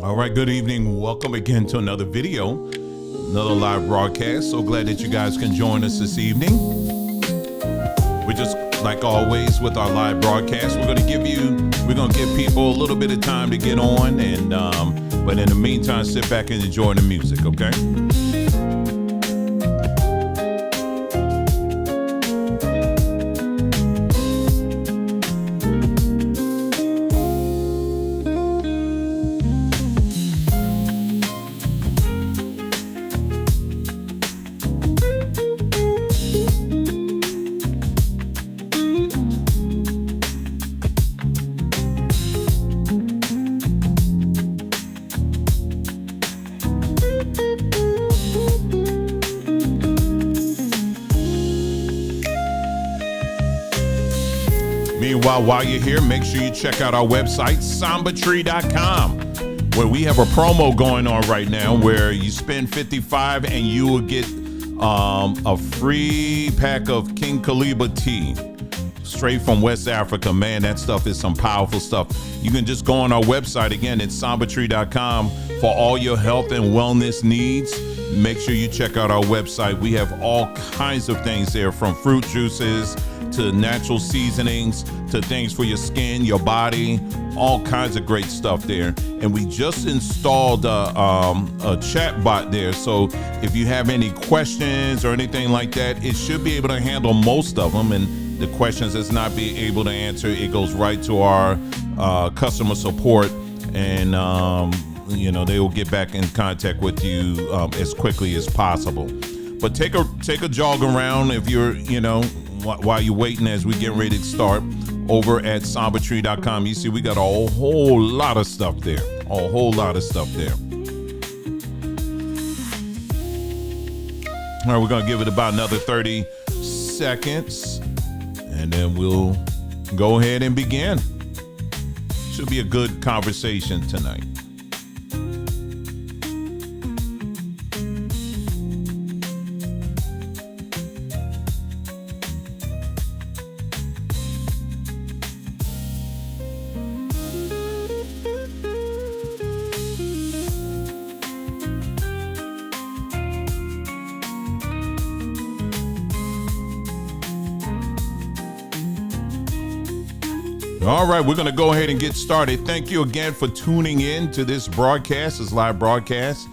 All right, good evening. Welcome again to another video, another live broadcast. So glad that you guys can join us this evening. We're just, like always, with our live broadcast, we're going to give people a little bit of time to get on, and but in the meantime, sit back and enjoy the music, okay? Meanwhile, while you're here, make sure you check out our website, sambatree.com, where we have a promo going on right now where you spend $55 and you will get a free pack of King Kaliba tea straight from West Africa. Man, that stuff is some powerful stuff. You can just go on our website. Again, it's sambatree.com for all your health and wellness needs. Make sure you check out our website. We have all kinds of things there, from fruit juices to natural seasonings to things for your skin, your body, all kinds of great stuff there. And we just installed a chat bot there. So if you have any questions or anything like that, it should be able to handle most of them. And the questions it's not being able to answer, it goes right to our customer support, and they will get back in contact with you as quickly as possible. But take a jog around if you're, while you're waiting as we get ready to start over at sambatree.com. You see, we got a whole lot of stuff there. A whole lot of stuff there. All right, we're going to give it about another 30 seconds, and then we'll go ahead and begin. Should be a good conversation tonight. All right, we're going to go ahead and get started. Thank you again for tuning in to this broadcast, this live broadcast.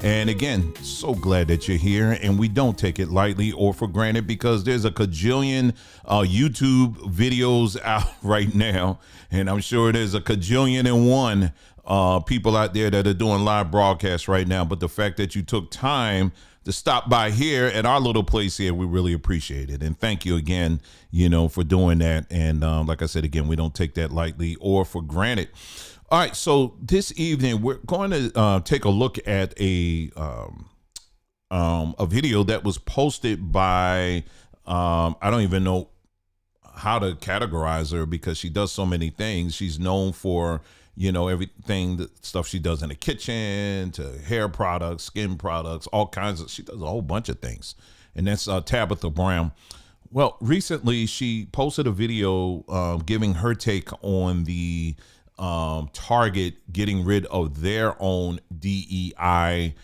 And again, so glad that you're here, and we don't take it lightly or for granted, because there's a cajillion YouTube videos out right now, and I'm sure there's a cajillion and one people out there that are doing live broadcasts right now. But the fact that you took time to stop by here at our little place here, we really appreciate it. And thank you again, for doing that. And like I said, again, we don't take that lightly or for granted. All right, so this evening we're going to take a look at a video that was posted by I don't even know how to categorize her, because she does so many things. She's known for everything, the stuff she does in the kitchen, to hair products, skin products, all kinds of, she does a whole bunch of things. And that's Tabitha Brown. Well, recently she posted a video giving her take on the Target getting rid of their own DEI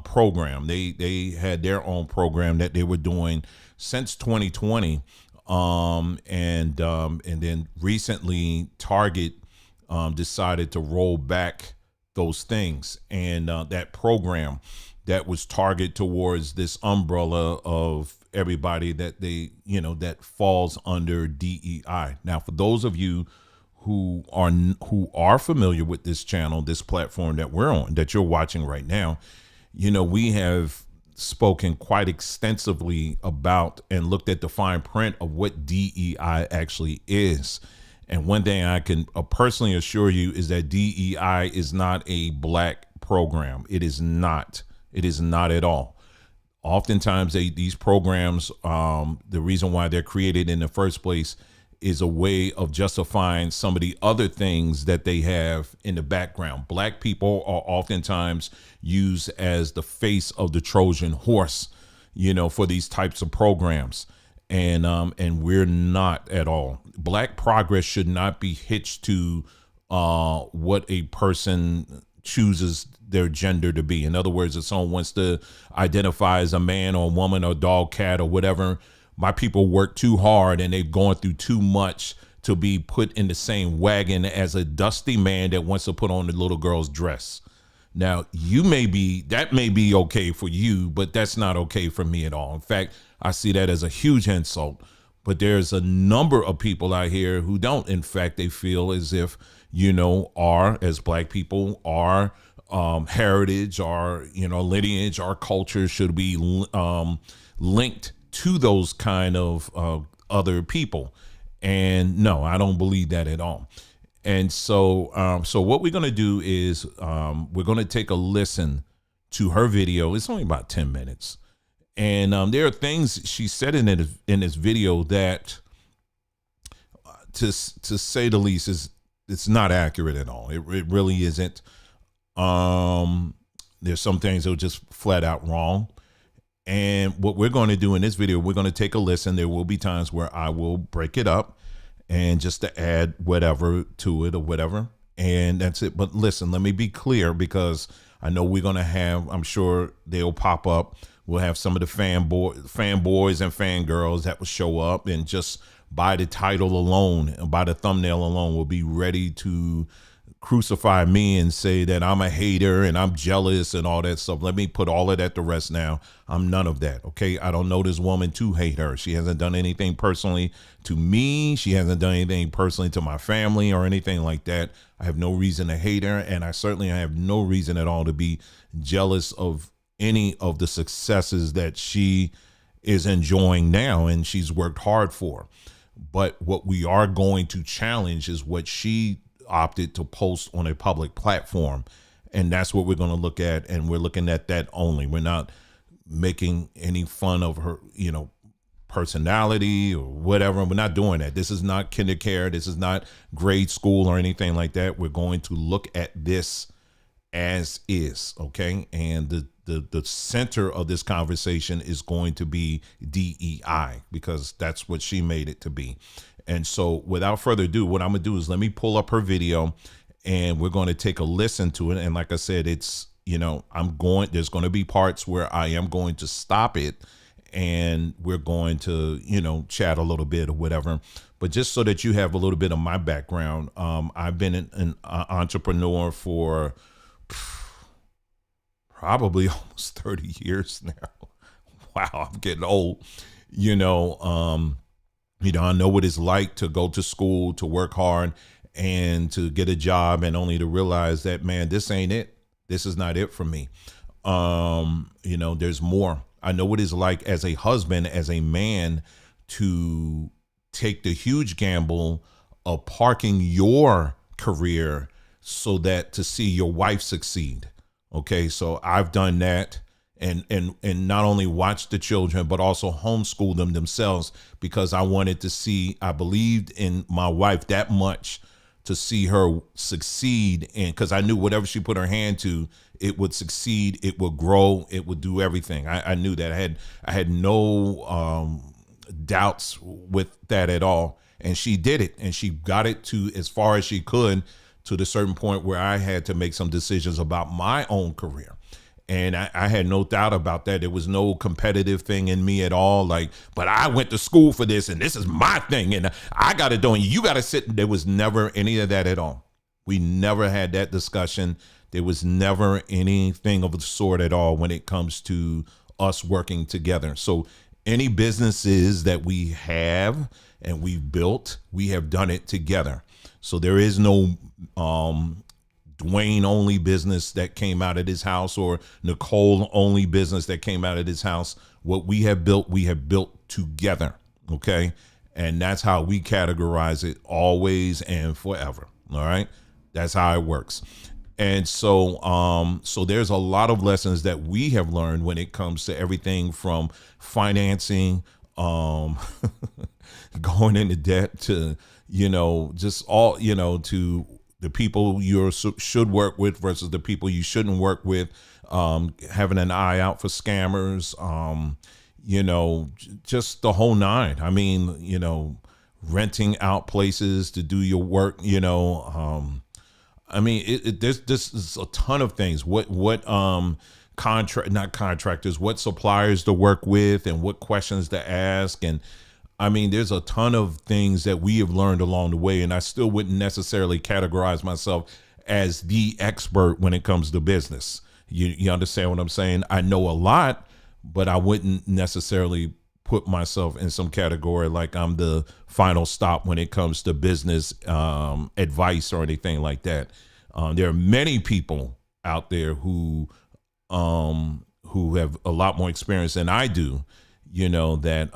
program. They had their own program that they were doing since 2020. And then recently Target decided to roll back those things, and that program that was targeted towards this umbrella of everybody that that falls under DEI. Now, for those of you who are familiar with this channel, this platform that we're on, that you're watching right now, we have spoken quite extensively about and looked at the fine print of what DEI actually is. And one thing I can personally assure you is that DEI is not a black program. It is not. It is not at all. Oftentimes, these programs, the reason why they're created in the first place is a way of justifying some of the other things that they have in the background. Black people are oftentimes used as the face of the Trojan horse, for these types of programs. And we're not at all. Black progress should not be hitched to what a person chooses their gender to be. In other words, if someone wants to identify as a man or a woman or dog, cat, or whatever, my people work too hard and they've gone through too much to be put in the same wagon as a dusty man that wants to put on the little girl's dress. Now, that may be okay for you, but that's not okay for me at all. In fact, I see that as a huge insult. But there's a number of people out here who don't. In fact, they feel as if, as Black people, our heritage, our, lineage, our culture should be linked to those kind of other people. And no, I don't believe that at all. And so what we're going to do is we're going to take a listen to her video. It's only about 10 minutes. And there are things she said in this video that, to say the least, it's not accurate at all. It really isn't. There's some things that are just flat out wrong. And what we're going to do in this video, we're going to take a listen. There will be times where I will break it up and just to add whatever to it or whatever. And that's it. But listen, let me be clear, because I know we're going to have, I'm sure they'll pop up. We'll have some of the fanboys and fangirls that will show up, and just by the title alone and by the thumbnail alone will be ready to crucify me and say that I'm a hater and I'm jealous and all that stuff. Let me put all of that to rest now. I'm none of that. Okay. I don't know this woman to hate her. She hasn't done anything personally to me. She hasn't done anything personally to my family or anything like that. I have no reason to hate her. And I certainly have no reason at all to be jealous of any of the successes that she is enjoying now and she's worked hard for. But what we are going to challenge is what she opted to post on a public platform. And that's what we're going to look at. And we're looking at that only. We're not making any fun of her, personality or whatever. We're not doing that. This is not kindergarten. This is not grade school or anything like that. We're going to look at this as is. Okay. And the center of this conversation is going to be DEI, because that's what she made it to be. And so without further ado, what I'm going to do is let me pull up her video and we're going to take a listen to it. And like I said, it's, there's going to be parts where I am going to stop it and we're going to, chat a little bit or whatever. But just so that you have a little bit of my background, I've been an entrepreneur for probably almost 30 years now. Wow, I'm getting old. I know what it's like to go to school, to work hard and to get a job, and only to realize that, man, this ain't it. This is not it for me. There's more. I know what it's like as a husband, as a man, to take the huge gamble of parking your career so that to see your wife succeed. Okay, so I've done that. And not only watch the children, but also homeschool them themselves, because I wanted to see, I believed in my wife that much to see her succeed. And because I knew whatever she put her hand to, it would succeed, it would grow, it would do everything. I knew that. I had no doubts with that at all. And she did it, and she got it to as far as she could, to the certain point where I had to make some decisions about my own career. And I had no doubt about that. There was no competitive thing in me at all. But I went to school for this and this is my thing and I got to do it. You got to sit. There was never any of that at all. We never had that discussion. There was never anything of the sort at all when it comes to us working together. So any businesses that we have and we've built, we have done it together. So there is no Dwayne only business that came out of this house, or Nicole only business that came out of this house. What we have built together. Okay. And that's how we categorize it, always and forever. All right. That's how it works. And so, so there's a lot of lessons that we have learned when it comes to everything from financing, going into debt to, just all, to the people you should work with versus the people you shouldn't work with, having an eye out for scammers, just the whole nine. I mean, renting out places to do your work, I mean, there's this is a ton of things. What not contractors, what suppliers to work with, and what questions to ask, and I mean, there's a ton of things that we have learned along the way, and I still wouldn't necessarily categorize myself as the expert when it comes to business. You understand what I'm saying? I know a lot, but I wouldn't necessarily put myself in some category like I'm the final stop when it comes to business advice or anything like that. There are many people out there who have a lot more experience than I do, that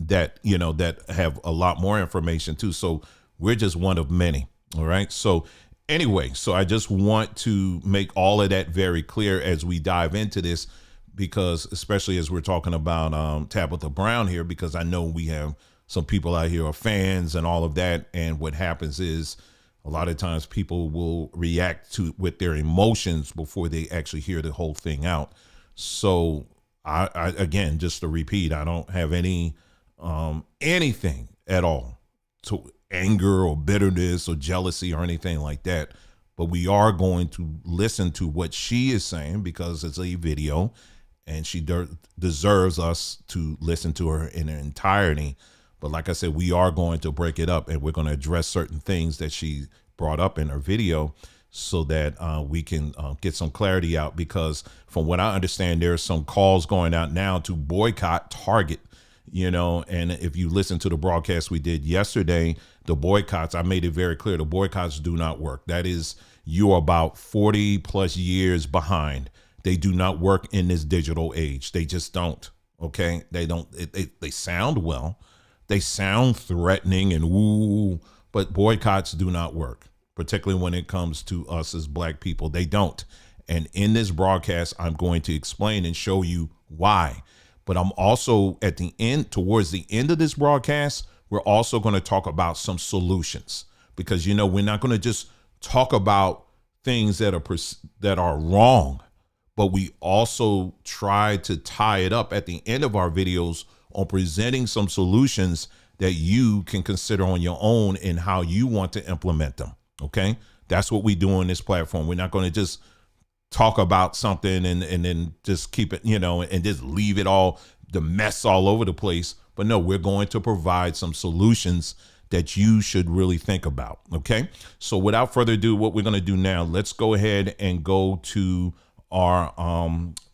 that have a lot more information too. So we're just one of many. All right. So anyway, so I just want to make all of that very clear as we dive into this, because especially as we're talking about Tabitha Brown here, because I know we have some people out here are fans and all of that. And what happens is a lot of times people will react to with their emotions before they actually hear the whole thing out. So I again, just to repeat, I don't have any anything at all to anger or bitterness or jealousy or anything like that. But we are going to listen to what she is saying because it's a video and she deserves us to listen to her in her entirety. But like I said, we are going to break it up and we're going to address certain things that she brought up in her video so that we can get some clarity out, because from what I understand, there are some calls going out now to boycott Target, and if you listen to the broadcast we did yesterday, the boycotts, I made it very clear, the boycotts do not work. That is, you are about 40 plus years behind. They do not work in this digital age. They just don't. Okay. They don't, they sound well. They sound threatening and woo, but boycotts do not work, particularly when it comes to us as Black people. They don't. And in this broadcast, I'm going to explain and show you why. But I'm also at the end, towards the end of this broadcast, we're also going to talk about some solutions, because, we're not going to just talk about things that are wrong, but we also try to tie it up at the end of our videos on presenting some solutions that you can consider on your own and how you want to implement them. Okay. That's what we do on this platform. We're not going to just talk about something and then just keep it, and just leave it all, the mess all over the place. But no, we're going to provide some solutions that you should really think about. Okay. So without further ado, what we're going to do now, let's go ahead and go to our,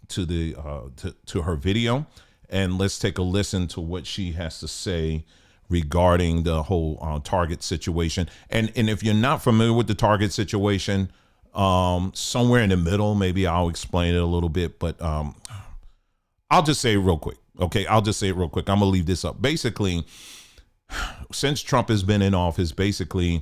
to her video, and let's take a listen to what she has to say regarding the whole Target situation. And if you're not familiar with the Target situation, somewhere in the middle, maybe I'll explain it a little bit, but I'll just say it real quick. Okay, I'll just say it real quick. I'm gonna leave this up. Basically, since Trump has been in office, basically,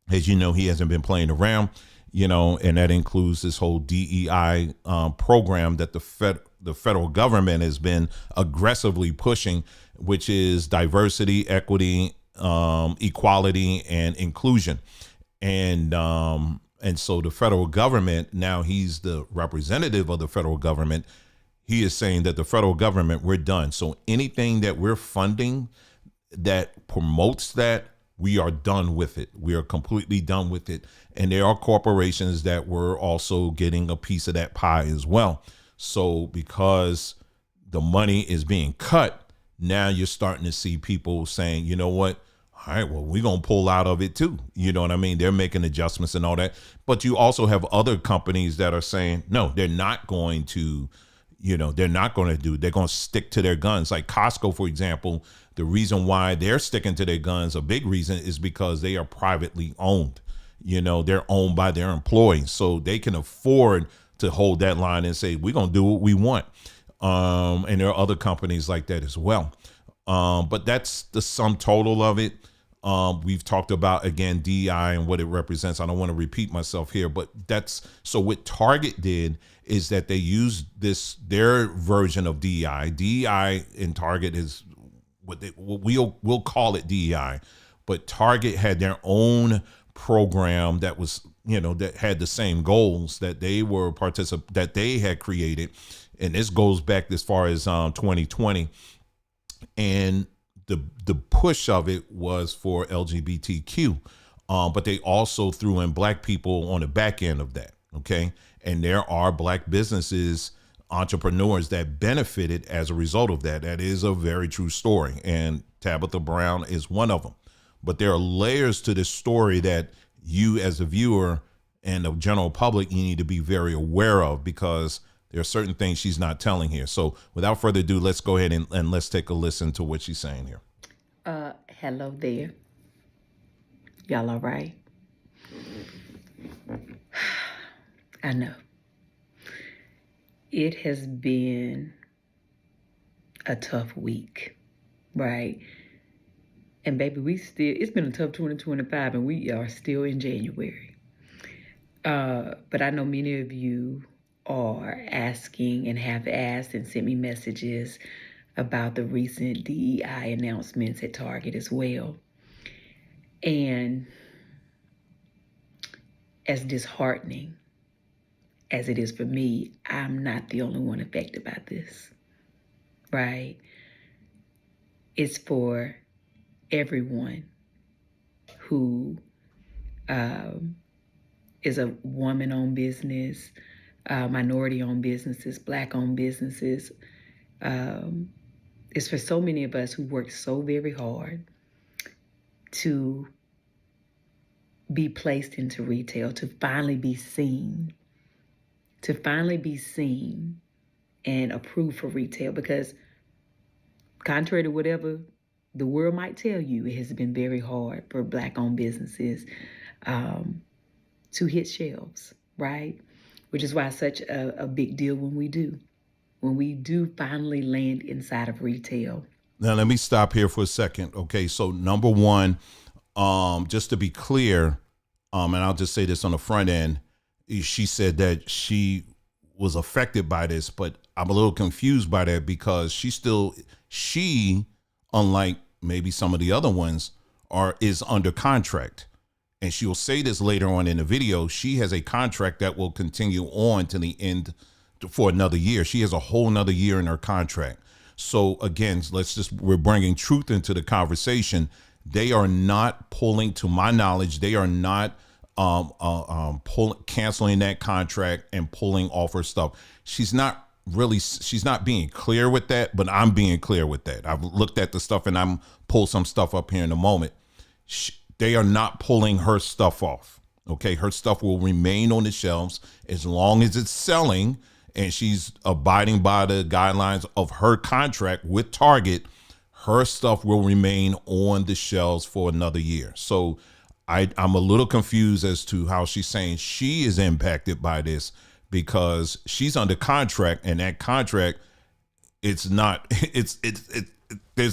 as you know, he hasn't been playing around, and that includes this whole DEI program that the federal government has been aggressively pushing, which is diversity, equity, equality, and inclusion. And so the federal government, now he's the representative of the federal government. He is saying that the federal government, we're done. So anything that we're funding that promotes that, we are done with it. We are completely done with it. And there are corporations that were also getting a piece of that pie as well. So because the money is being cut, now you're starting to see people saying, you know what? All right, well, we're going to pull out of it too. You know what I mean? They're making adjustments and all that. But you also have other companies that are saying, no, they're not going to, they're going to stick to their guns. Like Costco, for example, the reason why they're sticking to their guns, a big reason, is because they are privately owned. They're owned by their employees. So they can afford to hold that line and say, we're going to do what we want. And there are other companies like that as well. But that's the sum total of it. We've talked about, again, DEI and what it represents. I don't want to repeat myself here, but so what Target did is that they used their version of DEI. DEI in Target is we'll call it DEI, but Target had their own program that was, that had the same goals that they were that they had created. And this goes back as far as 2020. And the push of it was for LGBTQ but they also threw in black people on the back end of that. Okay. And there are black businesses, entrepreneurs that benefited as a result of that. That is a very true story. And Tabitha Brown is one of them. But there are layers to this story that you as a viewer and the general public, you need to be very aware of, because there are certain things she's not telling here. So without further ado, let's go ahead and let's take a listen to what she's saying here. Hello there. Y'all all right? I know. It has been a tough week, right? And baby, it's been a tough 2025 and we are still in January. But I know many of you are asking and have asked and sent me messages about the recent DEI announcements at Target as well. And as disheartening as it is for me, I'm not the only one affected by this, right? It's for everyone who is a woman-owned business, minority-owned businesses, Black-owned businesses. It's for so many of us who worked so very hard to be placed into retail, to finally be seen and approved for retail. Because contrary to whatever the world might tell you, it has been very hard for Black-owned businesses to hit shelves, right? Which is why it's such a big deal when we do finally land inside of retail. Now, let me stop here for a second. Okay. So number one, just to be clear, and I'll just say this on the front end, she said that she was affected by this, but I'm a little confused by that, because she, unlike maybe some of the other ones, is under contract. And she'll say this later on in the video. She has a contract that will continue on to the end for another year. She has a whole nother year in her contract. So again, we're bringing truth into the conversation. They are not pulling, to my knowledge, they are not canceling that contract and pulling off her stuff. She's not being clear with that, but I'm being clear with that. I've looked at the stuff and I'm pull some stuff up here in a moment. They are not pulling her stuff off. Okay. Her stuff will remain on the shelves as long as it's selling and she's abiding by the guidelines of her contract with Target. Her stuff will remain on the shelves for another year. So I'm a little confused as to how she's saying she is impacted by this, because she's under contract, and that contract, there's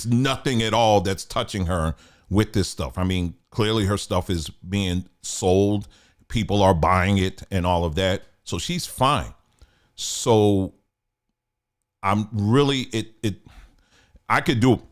nothing at all that's touching her with this stuff. I mean, clearly her stuff is being sold. People are buying it and all of that. So she's fine. So I'm really, I could do,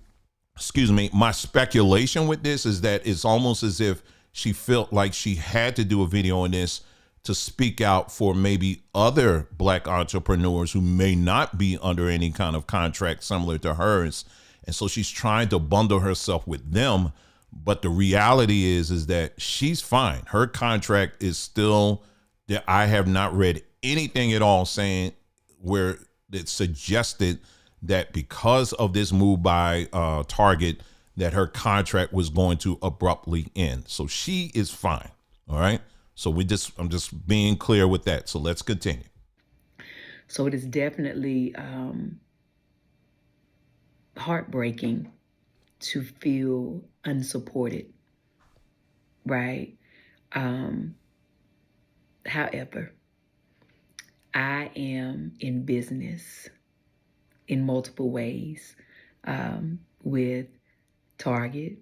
my speculation with this is that it's almost as if she felt like she had to do a video on this to speak out for maybe other Black entrepreneurs who may not be under any kind of contract similar to hers. And so she's trying to bundle herself with them. But the reality is that she's fine. Her contract is still there. I have not read anything at all saying where it suggested that because of this move by Target, that her contract was going to abruptly end. So she is fine. All right. So I'm just being clear with that. So let's continue. So it is definitely heartbreaking to feel unsupported, right? However, I am in business in multiple ways, with Target,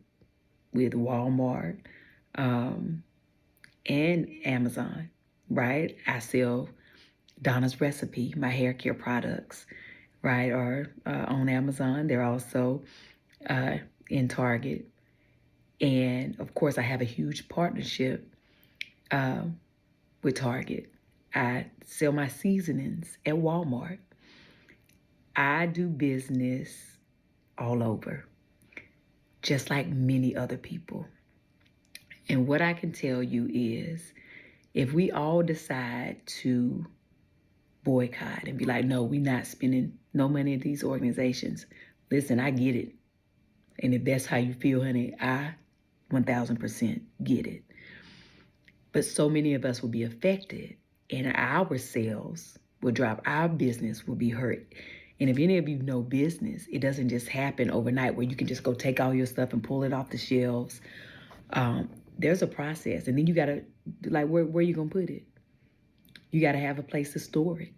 with Walmart, and Amazon, right? I sell Donna's Recipe, my hair care products, right, are on Amazon. They're also in Target. And of course, I have a huge partnership with Target. I sell my seasonings at Walmart. I do business all over, just like many other people. And what I can tell you is, if we all decide to boycott and be like, no, we're not spending no money at these organizations. Listen, I get it. And if that's how you feel, honey, I 1000% get it. But so many of us will be affected, and our sales will drop, our business will be hurt. And if any of you know business, it doesn't just happen overnight where you can just go take all your stuff and pull it off the shelves. There's a process, and then you gotta, like, where you gonna put it? You gotta have a place to store it.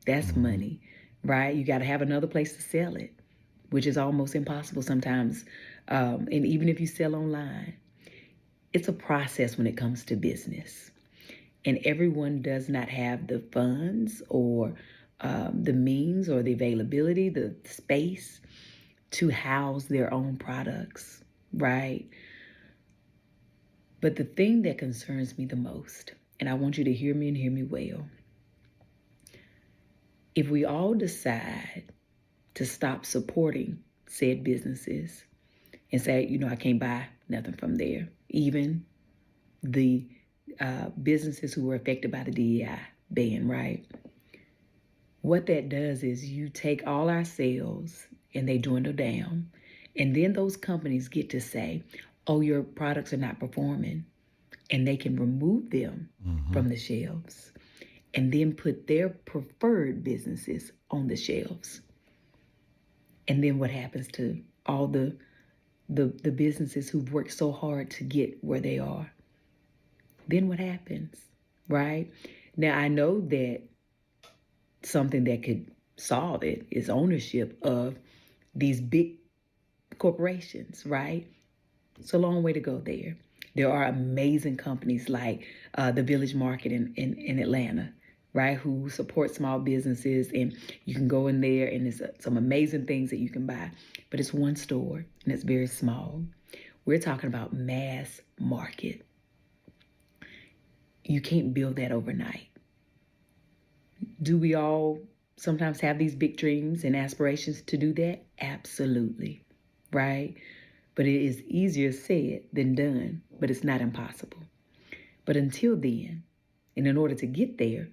That's money, right? You gotta have another place to sell it, which is almost impossible sometimes. And even if you sell online, it's a process when it comes to business. And everyone does not have the funds or the means or the availability, the space to house their own products, right? But the thing that concerns me the most, and I want you to hear me and hear me well, if we all decide to stop supporting said businesses and say, you know, I can't buy nothing from there, even the businesses who were affected by the DEI ban, right? What that does is you take all our sales and they dwindle down. And then those companies get to say, oh, your products are not performing. And they can remove them from the shelves and then put their preferred businesses on the shelves. And then what happens to all the businesses who've worked so hard to get where they are? Then what happens, right? Now, I know that something that could solve it is ownership of these big corporations, right? It's a long way to go there. There are amazing companies like the Village Market in Atlanta, right, who support small businesses, and you can go in there and there's some amazing things that you can buy, but it's one store and it's very small. We're talking about mass market. You can't build that overnight. Do we all sometimes have these big dreams and aspirations to do that? Absolutely, right? But it is easier said than done, but it's not impossible. But until then, and in order to get there,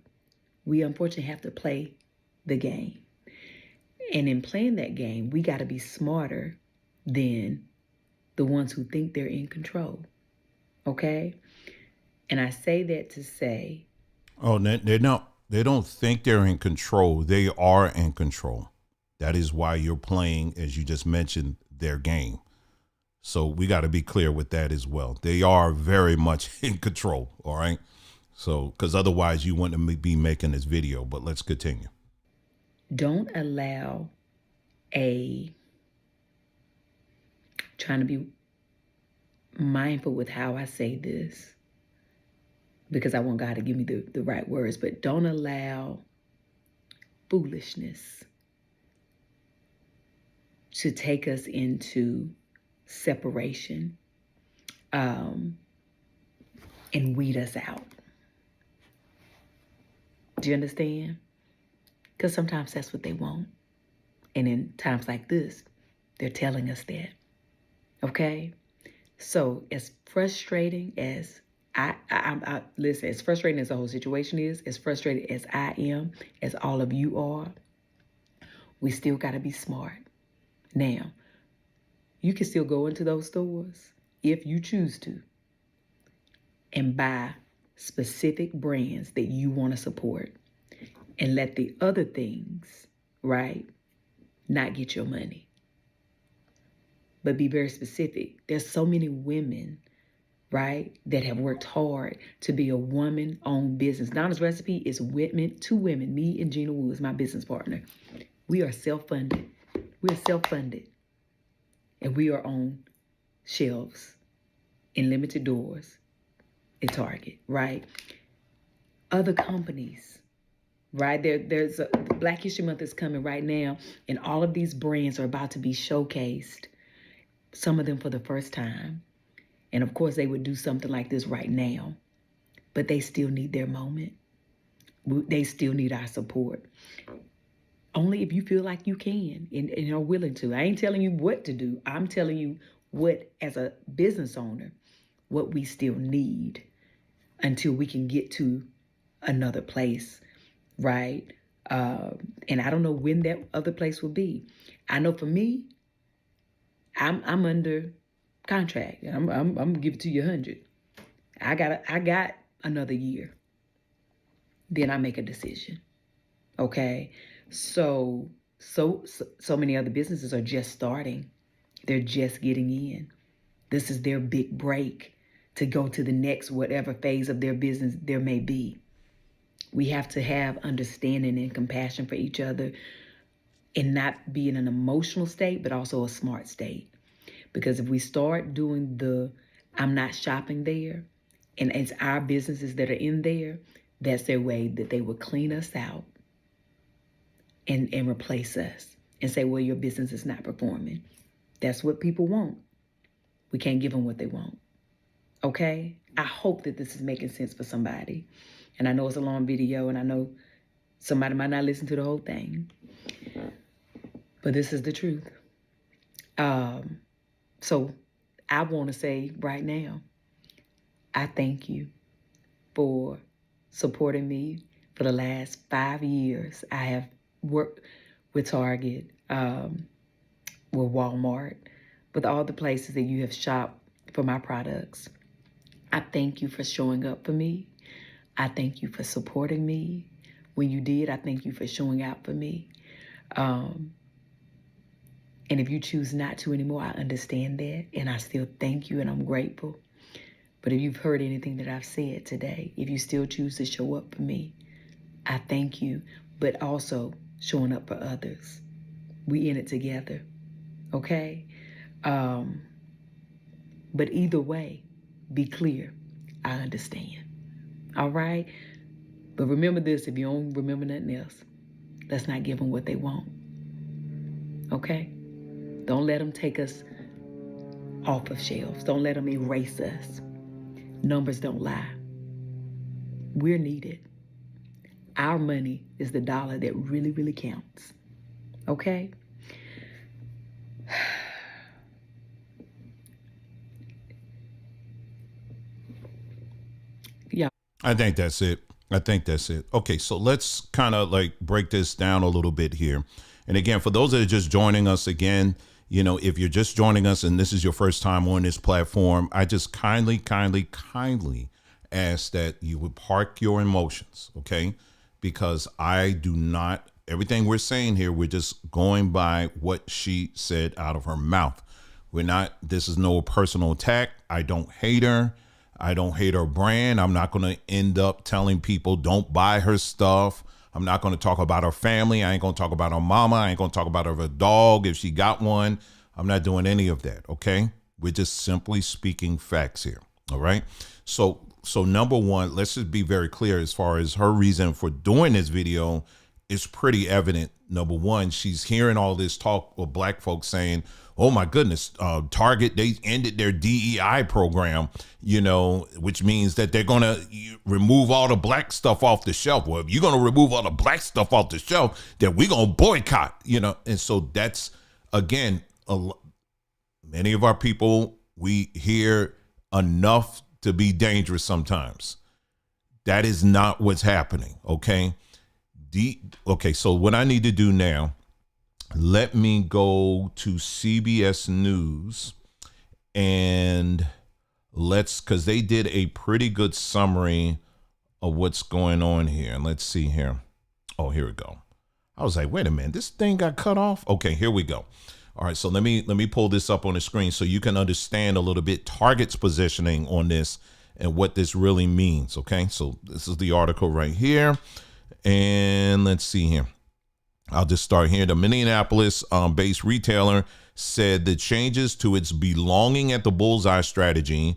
we unfortunately have to play the game. And in playing that game, we got to be smarter than the ones who think they're in control, okay? And I say that to say... Oh, they don't think they're in control. They are in control. That is why you're playing, as you just mentioned, their game. So we got to be clear with that as well. They are very much in control. All right. So, because otherwise you wouldn't be making this video, but let's continue. Don't allow trying to be mindful with how I say this, because I want God to give me the right words, but don't allow foolishness to take us into separation and weed us out. Do you understand? Because sometimes that's what they want. And in times like this, they're telling us that. Okay? So as frustrating as I listen, as frustrating as the whole situation is, as frustrated as I am, as all of you are, we still got to be smart. Now, you can still go into those stores if you choose to and buy specific brands that you want to support and let the other things, right, not get your money. But be very specific. There's so many women, right, that have worked hard to be a woman-owned business. Donna's Recipe is two women, me and Gina Woods, my business partner. We are self-funded. We're self-funded. And we are on shelves in limited doors at Target, right? Other companies, right? There's a Black History Month is coming right now, and all of these brands are about to be showcased, some of them for the first time. And of course, they would do something like this right now, but they still need their moment. They still need our support. Only if you feel like you can and are willing to. I ain't telling you what to do. I'm telling you what, as a business owner, what we still need until we can get to another place, right? And I don't know when that other place will be. I know for me, I'm under contract. I'm gonna give it to you 100. I got another year. Then I make a decision. Okay, so many other businesses are just starting. They're just getting in. This is their big break to go to the next whatever phase of their business there may be. We have to have understanding and compassion for each other and not be in an emotional state, but also a smart state. Because if we start doing the I'm not shopping there, and it's our businesses that are in there, that's their way that they will clean us out and replace us and say, well, your business is not performing. That's what people want. We can't give them what they want. Okay? I hope that this is making sense for somebody. And I know it's a long video, and I know somebody might not listen to the whole thing. But this is the truth. So I want to say right now, I thank you for supporting me for the last 5 years. I have worked with Target, with Walmart, with all the places that you have shopped for my products. I thank you for showing up for me. I thank you for supporting me. When you did, I thank you for showing out for me. And if you choose not to anymore, I understand that. And I still thank you and I'm grateful. But if you've heard anything that I've said today, if you still choose to show up for me, I thank you. But also showing up for others. We in it together. Okay? But either way, be clear. I understand. All right? But remember this, if you don't remember nothing else, let's not give them what they want. Okay? Don't let them take us off of shelves. Don't let them erase us. Numbers don't lie. We're needed. Our money is the dollar that really, really counts. Okay? Yeah. I think that's it. Okay, so let's kind of like break this down a little bit here. And again, for those that are just joining us again, you know, if you're just joining us and this is your first time on this platform, I just kindly ask that you would park your emotions, okay? Because I do not, everything we're saying here, we're just going by what she said out of her mouth. This is no personal attack. I don't hate her. I don't hate her brand. I'm not going to end up telling people don't buy her stuff. I'm not going to talk about her family. I ain't going to talk about her mama. I ain't going to talk about her dog if she got one. I'm not doing any of that, okay? We're just simply speaking facts here, all right? So number one, let's just be very clear as far as her reason for doing this video is pretty evident. Number one, she's hearing all this talk of black folks saying, oh my goodness, Target, they ended their DEI program, you know, which means that they're going to remove all the black stuff off the shelf. Well, if you're going to remove all the black stuff off the shelf, then we're going to boycott, you know. And so that's, again, many of our people, we hear enough to be dangerous sometimes. That is not what's happening, okay? Okay, so what I need to do now, let me go to CBS News and because they did a pretty good summary of what's going on here. And let's see here. Oh, here we go. I was like, wait a minute, this thing got cut off. Okay, here we go. All right, so let me pull this up on the screen so you can understand a little bit Target's positioning on this and what this really means. Okay, so this is the article right here. And let's see here. I'll just start here. The Minneapolis-based retailer said the changes to its belonging at the bullseye strategy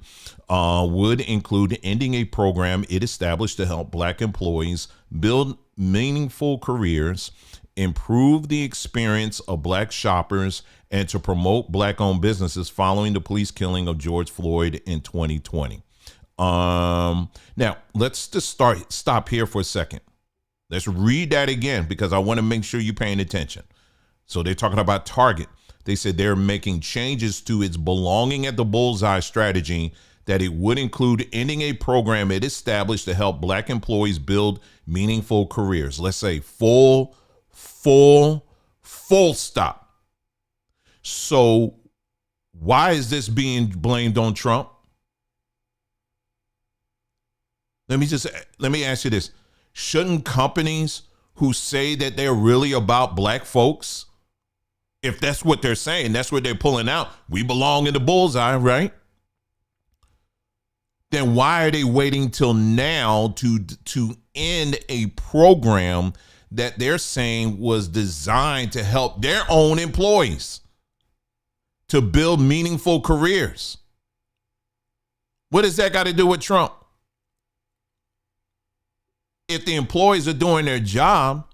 would include ending a program it established to help black employees build meaningful careers, improve the experience of black shoppers, and to promote black-owned businesses following the police killing of George Floyd in 2020. Now, let's just stop here for a second. Let's read that again because I want to make sure you're paying attention. So they're talking about Target. They said they're making changes to its belonging at the bullseye strategy that it would include ending a program it established to help Black employees build meaningful careers. Let's say full stop. So why is this being blamed on Trump? Let me ask you this. Shouldn't companies who say that they're really about Black folks, if that's what they're saying, that's what they're pulling out, we belong in the bullseye, right? Then why are they waiting till now to end a program that they're saying was designed to help their own employees to build meaningful careers? What does that got to do with Trump? If the employees are doing their job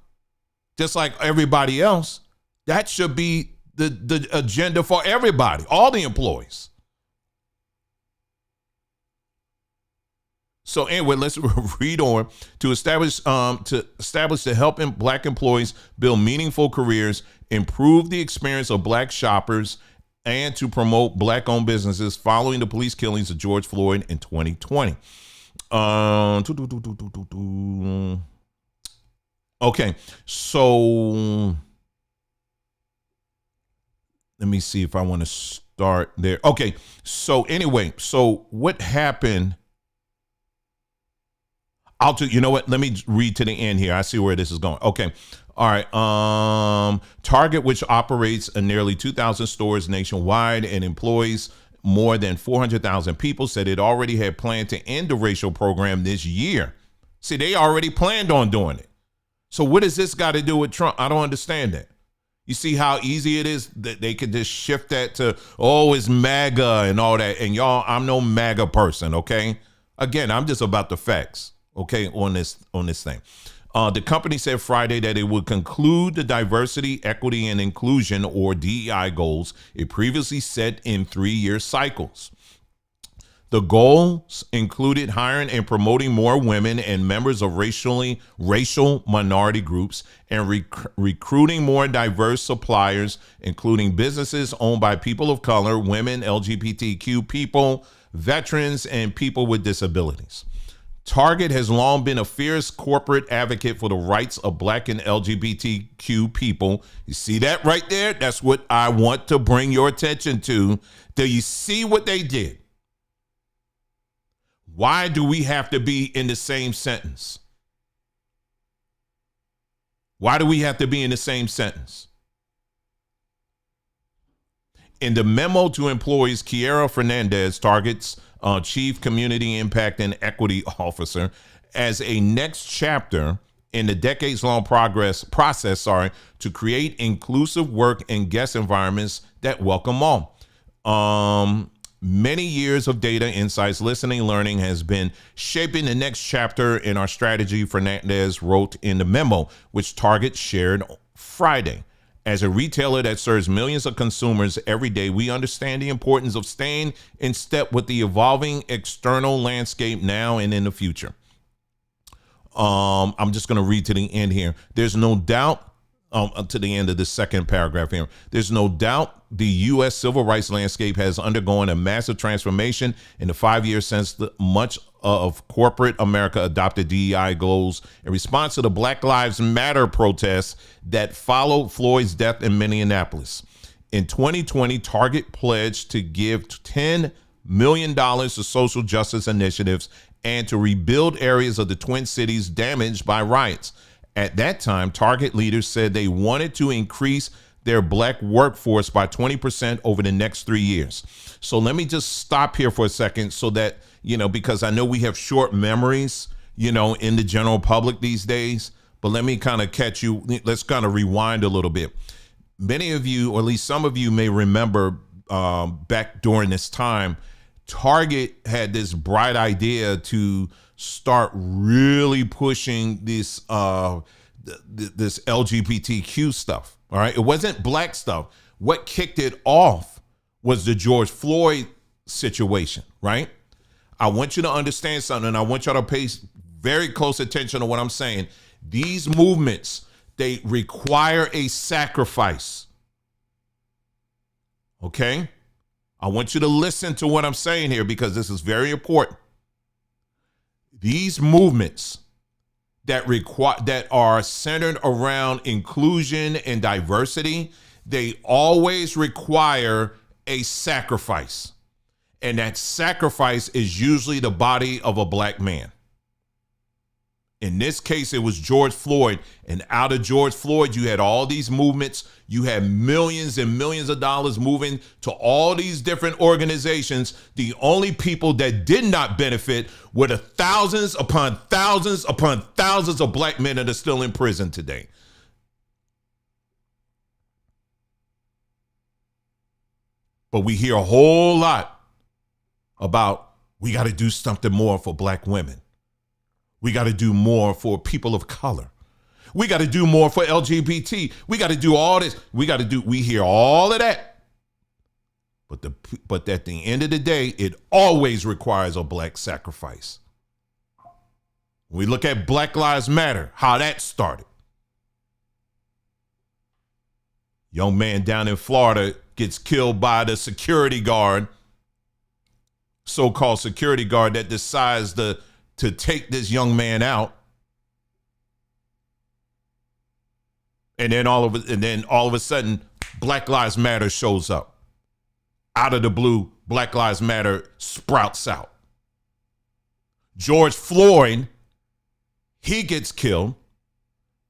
just like everybody else, that should be the agenda for everybody, all the employees. So anyway, let's read on. To establish to help Black employees build meaningful careers, improve the experience of Black shoppers, and to promote Black-owned businesses following the police killings of George Floyd in 2020. Okay, so let me see if I want to start there. Okay, so anyway, so what happened? You know what? Let me read to the end here. I see where this is going. Okay. All right. Target, which operates in nearly 2,000 stores nationwide and employs more than 400,000 people, said it already had planned to end the racial program this year. See, they already planned on doing it. So what does this got to do with Trump? I don't understand that. You see how easy it is that they could just shift that to, oh, it's MAGA and all that. And y'all, I'm no MAGA person, okay? Again, I'm just about the facts, okay, on this thing. The company said Friday that it would conclude the diversity, equity, and inclusion, or DEI goals it previously set in 3-year cycles. The goals included hiring and promoting more women and members of racial minority groups and recruiting more diverse suppliers, including businesses owned by people of color, women, LGBTQ people, veterans, and people with disabilities. Target has long been a fierce corporate advocate for the rights of Black and LGBTQ people. You see that right there? That's what I want to bring your attention to. Do you see what they did? Why do we have to be in the same sentence? Why do we have to be in the same sentence? In the memo to employees, Kiera Fernandez, Target's Chief Community Impact and Equity Officer, as a next chapter in the decades-long process to create inclusive work and guest environments that welcome all. Many years of data, insights, listening, learning has been shaping the next chapter in our strategy, Fernandez wrote in the memo, which Target shared Friday. As a retailer that serves millions of consumers every day, we understand the importance of staying in step with the evolving external landscape now and in the future. I'm just going to read to the end here. There's no doubt, to the end of the second paragraph here, there's no doubt the U.S. civil rights landscape has undergone a massive transformation in the 5 years since much of corporate America adopted DEI goals in response to the Black Lives Matter protests that followed Floyd's death in Minneapolis. In 2020, Target pledged to give $10 million to social justice initiatives and to rebuild areas of the Twin Cities damaged by riots. At that time, Target leaders said they wanted to increase their Black workforce by 20% over the next 3 years. So let me just stop here for a second so that, because I know we have short memories, in the general public these days, but let me kind of catch you. Let's kind of rewind a little bit. Many of you, or at least some of you, may remember back during this time, Target had this bright idea to start really pushing this LGBTQ stuff. All right. It wasn't Black stuff. What kicked it off was the George Floyd situation. Right. I want you to understand something. I want y'all to pay very close attention to what I'm saying. These movements, they require a sacrifice. Okay. I want you to listen to what I'm saying here because this is very important. These movements that are centered around inclusion and diversity, they always require a sacrifice. And that sacrifice is usually the body of a black man. In this case, it was George Floyd. And out of George Floyd, you had all these movements. You had millions and millions of dollars moving to all these different organizations. The only people that did not benefit were the thousands upon thousands upon thousands of black men that are still in prison today. But we hear a whole lot about we got to do something more for black women. We got to do more for people of color. We got to do more for LGBT. We got to do all this. We hear all of that. But at the end of the day, it always requires a black sacrifice. We look at Black Lives Matter, how that started. Young man down in Florida gets killed by the security guard, so-called security guard that decides to take this young man out. And then all of a sudden, Black Lives Matter shows up. Out of the blue, Black Lives Matter sprouts out. George Floyd, he gets killed.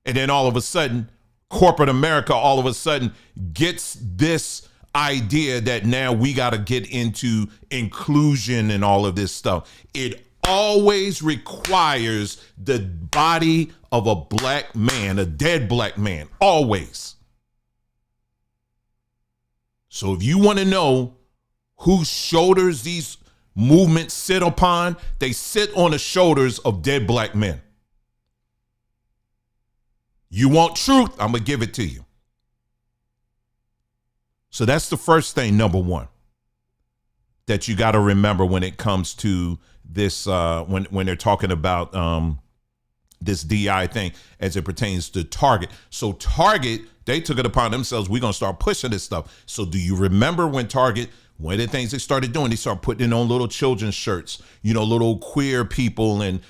And then all of a sudden, corporate America all of a sudden gets this idea that now we got to get into inclusion and all of this stuff. It always requires the body of a black man, a dead black man, always. So if you want to know whose shoulders these movements sit upon, they sit on the shoulders of dead black men. You want truth? I'm going to give it to you. So that's the first thing, number one, that you got to remember when it comes to this, when they're talking about this DEI thing as it pertains to Target. So Target, they took it upon themselves. We're going to start pushing this stuff. So do you remember when Target, one of the things they started doing, they started putting on little children's shirts, little queer people and,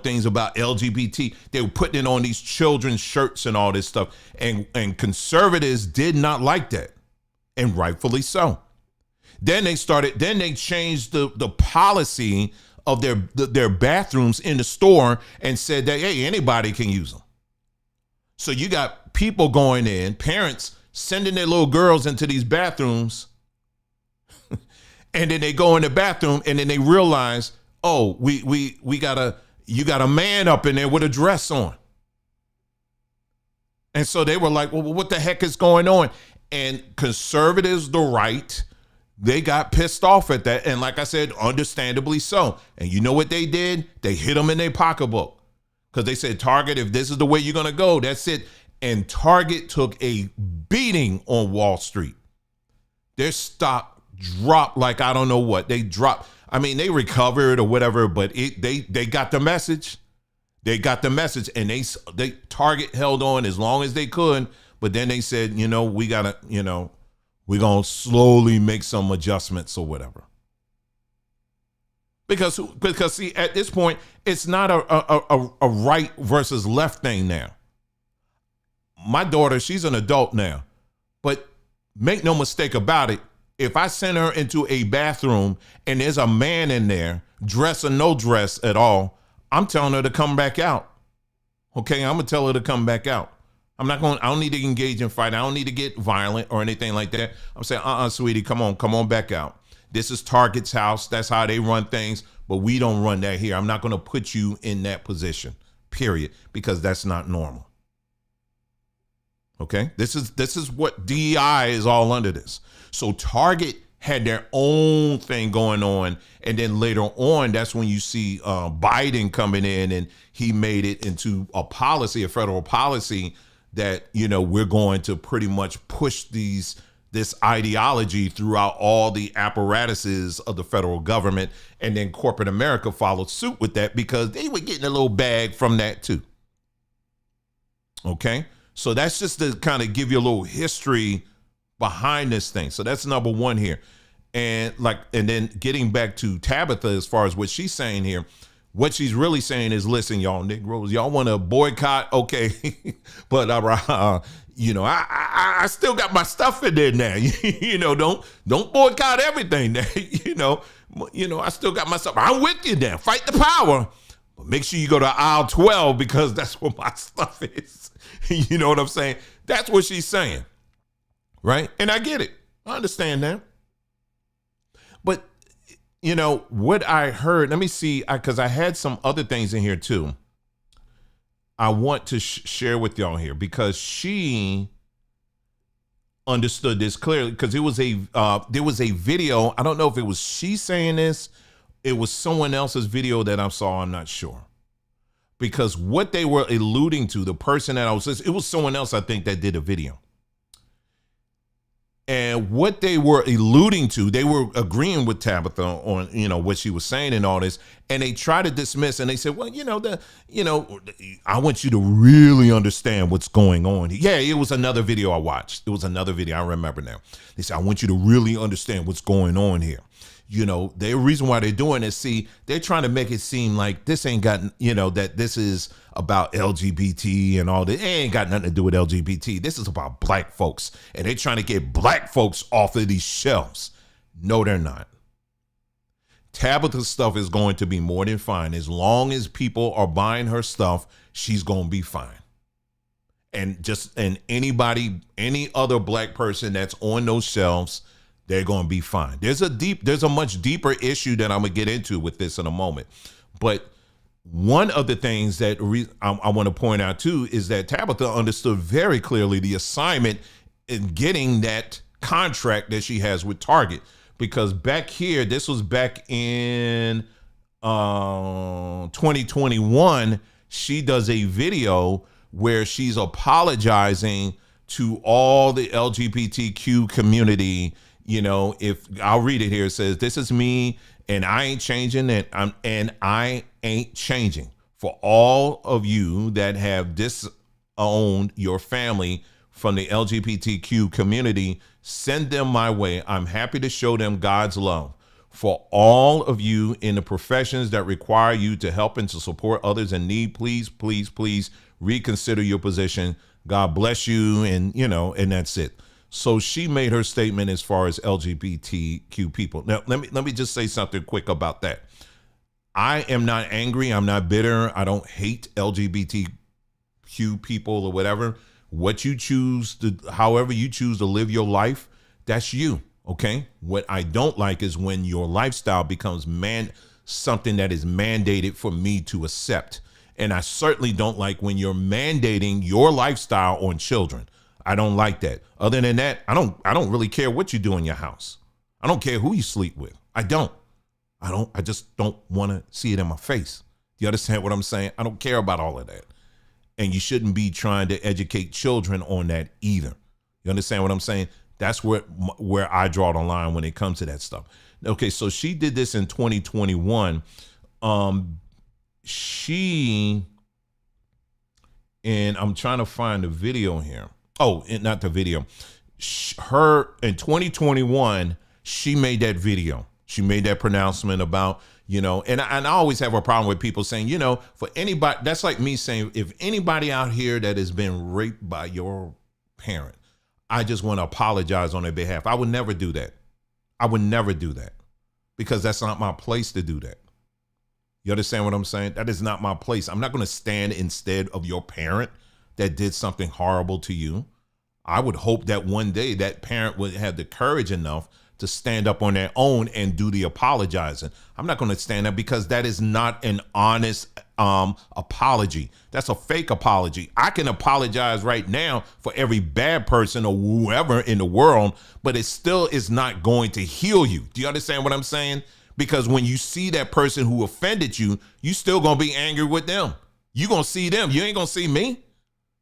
things about LGBT. They were putting it on these children's shirts and all this stuff. And conservatives did not like that. And rightfully so. Then they changed the policy of their bathrooms in the store and said that, hey, anybody can use them. So you got people going in, parents sending their little girls into these bathrooms, and then they go in the bathroom and then they realize, oh, you got a man up in there with a dress on. And so they were like, well, what the heck is going on? And conservatives, the right, they got pissed off at that. And like I said, understandably so. And you know what they did? They hit them in their pocketbook because they said, Target, if this is the way you're going to go, that's it. And Target took a beating on Wall Street. Their stock dropped like I don't know what. They dropped. I mean, they recovered or whatever, but they got the message. They got the message, and they Target held on as long as they could. But then they said, we gotta, we're going to slowly make some adjustments or whatever. Because see, at this point, it's not a right versus left thing now. My daughter, she's an adult now. But make no mistake about it, if I send her into a bathroom and there's a man in there, dress or no dress at all, I'm telling her to come back out. Okay, I'm going to tell her to come back out. I don't need to engage in fight. I don't need to get violent or anything like that. I'm saying, sweetie, come on back out. This is Target's house. That's how they run things, but we don't run that here. I'm not going to put you in that position, period, because that's not normal. Okay? This is what DEI is all under this. So Target had their own thing going on, and then later on, that's when you see Biden coming in, and he made it into a federal policy that, we're going to pretty much push this ideology throughout all the apparatuses of the federal government. And then corporate America followed suit with that because they were getting a little bag from that too. Okay. So that's just to kind of give you a little history behind this thing. So that's number one here. And then getting back to Tabitha, as far as what she's saying here, what she's really saying is, listen, y'all Negroes, y'all want to boycott, okay, but I still got my stuff in there now. Don't boycott everything now. I still got my stuff. I'm with you now. Fight the power, but make sure you go to aisle 12 because that's where my stuff is. You know what I'm saying? That's what she's saying, right? And I get it. I understand that. But, what I heard, let me see, because I had some other things in here too. I want to share with y'all here because she understood this clearly because there was a video. I don't know if it was she saying this. It was someone else's video that I saw. I'm not sure. Because what they were alluding to, the person that I was listening, it was someone else, I think, that did a video. And what they were alluding to, they were agreeing with Tabitha on, what she was saying and all this. And they try to dismiss and they said, well, I want you to really understand what's going on. Yeah, it was another video I watched. It was another video. I remember now. They said, I want you to really understand what's going on here. The reason why they're doing this, see, they're trying to make it seem like this ain't got, that this is about LGBT and all that. It ain't got nothing to do with LGBT. This is about black folks. And they're trying to get black folks off of these shelves. No, they're not. Tabitha's stuff is going to be more than fine. As long as people are buying her stuff, she's going to be fine. And anybody, any other black person that's on those shelves, they're going to be fine. There's a much deeper issue that I'm going to get into with this in a moment. But one of the things that I want to point out too is that Tabitha understood very clearly the assignment in getting that contract that she has with Target. Because back here, this was back in 2021, she does a video where she's apologizing to all the LGBTQ community. If I'll read it here, it says, this is me and I ain't changing and I ain't changing. For all of you that have disowned your family from the LGBTQ community, send them my way. I'm happy to show them God's love. For all of you in the professions that require you to help and to support others in need, please, please, please reconsider your position. God bless you. And that's it. So she made her statement as far as LGBTQ people. Now, let me just say something quick about that. I am not angry. I'm not bitter. I don't hate LGBTQ people or whatever. What you choose to, however you choose to live your life, that's you. Okay. What I don't like is when your lifestyle becomes something that is mandated for me to accept. And I certainly don't like when you're mandating your lifestyle on children. I don't like that. Other than that, I don't really care what you do in your house. I don't care who you sleep with. I just don't want to see it in my face. You understand what I'm saying? I don't care about all of that. And you shouldn't be trying to educate children on that either. You understand what I'm saying? That's where I draw the line when it comes to that stuff. Okay, so she did this in 2021. And I'm trying to find the video here. Oh, not the video. Her in 2021, she made that video. She made that pronouncement about, and I always have a problem with people saying, for anybody, that's like me saying, if anybody out here that has been raped by your parent, I just want to apologize on their behalf. I would never do that. I would never do that because that's not my place to do that. You understand what I'm saying? That is not my place. I'm not going to stand instead of your parent that did something horrible to you. I would hope that one day that parent would have the courage enough to stand up on their own and do the apologizing. I'm not going to stand up because that is not an honest apology. That's a fake apology. I can apologize right now for every bad person or whoever in the world, but it still is not going to heal you. Do you understand what I'm saying? Because when you see that person who offended you, you still going to be angry with them. You're going to see them. You ain't going to see me.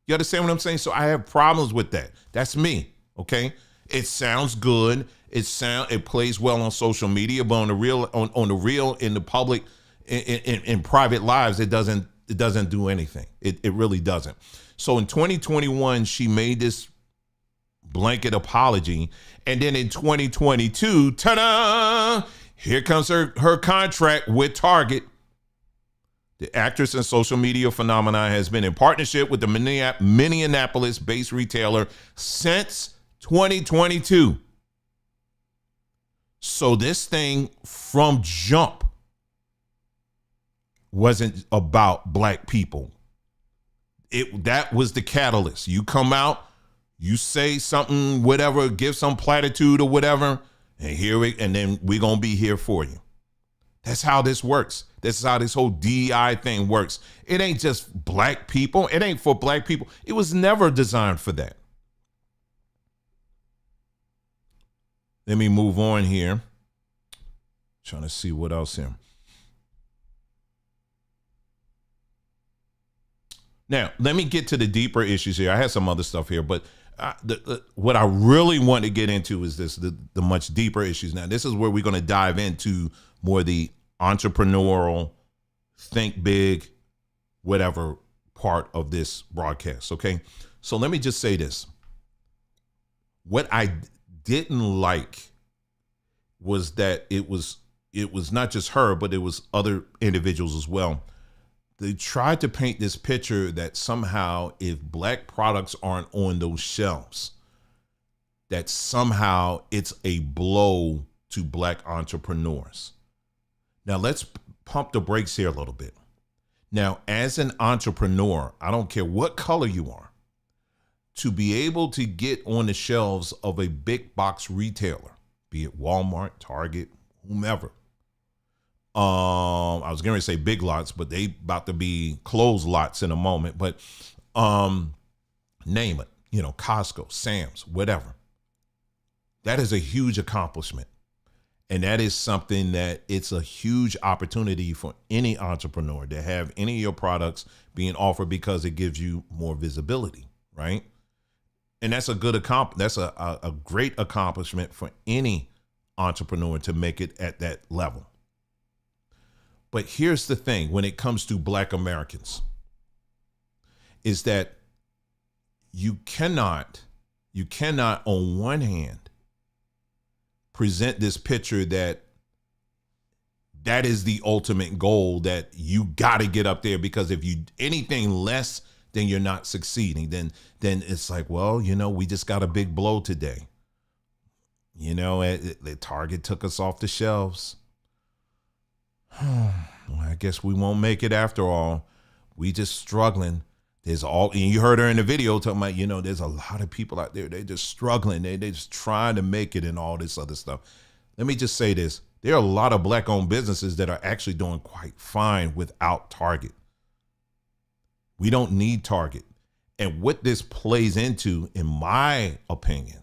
You understand what I'm saying? So I have problems with that. That's me. Okay. It sounds good. It plays well on social media, but on the real, in the public, in private lives, it doesn't do anything. It really doesn't. So in 2021, she made this blanket apology. And then in 2022, ta-da, here comes her contract with Target. The actress and social media phenomenon has been in partnership with the Minneapolis-based retailer since 2022. So this thing from jump wasn't about black people. That was the catalyst. You come out, you say something, whatever, give some platitude or whatever, and then we're gonna be here for you. That's how this works. This is how this whole DEI thing works. It ain't just black people. It ain't for black people. It was never designed for that. Let me move on here. Trying to see what else here. Now, let me get to the deeper issues here. I had some other stuff here, but what I really want to get into is the much deeper issues. Now, this is where we're going to dive into more the entrepreneurial, think big, whatever part of this broadcast. Okay. So let me just say this. What I didn't like was that it was not just her, but it was other individuals as well. They tried to paint this picture that somehow if black products aren't on those shelves, that somehow it's a blow to black entrepreneurs. Now, let's pump the brakes here a little bit. Now, as an entrepreneur, I don't care what color you are, to be able to get on the shelves of a big box retailer, be it Walmart, Target, whomever. I was going to say Big Lots, but they about to be closed lots in a moment. But name it, Costco, Sam's, whatever. That is a huge accomplishment. And that is something that it's a huge opportunity for any entrepreneur to have any of your products being offered because it gives you more visibility, right? And that's a good that's a great accomplishment for any entrepreneur to make it at that level. But here's the thing when it comes to black Americans is that you cannot on one hand present this picture that is the ultimate goal, that you got to get up there, because if you anything less, then you're not succeeding. Then it's like, well, we just got a big blow today. The Target took us off the shelves. Well, I guess we won't make it after all. We just struggling. And you heard her in the video talking about, there's a lot of people out there. They're just struggling. They're just trying to make it and all this other stuff. Let me just say this. There are a lot of black owned businesses that are actually doing quite fine without Target. We don't need Target. And what this plays into, in my opinion,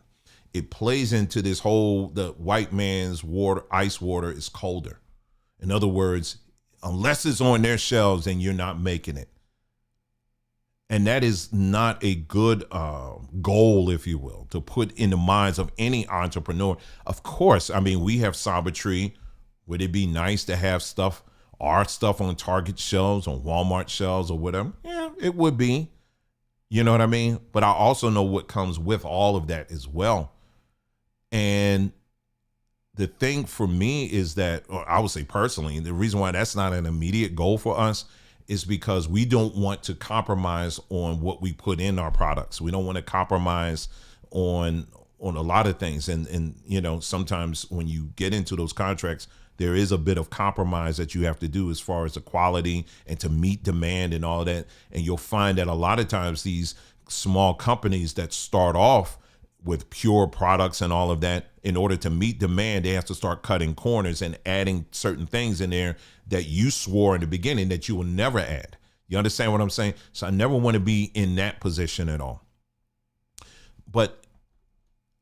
it plays into this whole, the white man's ice water is colder. In other words, unless it's on their shelves, then you're not making it. And that is not a good goal, if you will, to put in the minds of any entrepreneur. Of course, we have Tree. Would it be nice to have our stuff on Target shelves, on Walmart shelves or whatever? Yeah, it would be. You know what I mean? But I also know what comes with all of that as well. And the thing for me is that, or I would say personally, the reason why that's not an immediate goal for us is because we don't want to compromise on what we put in our products. We don't want to compromise on a lot of things. And sometimes when you get into those contracts, there is a bit of compromise that you have to do as far as the quality and to meet demand and all that. And you'll find that a lot of times these small companies that start off with pure products and all of that, in order to meet demand, they have to start cutting corners and adding certain things in there that you swore in the beginning that you will never add. You understand what I'm saying? So I never want to be in that position at all. But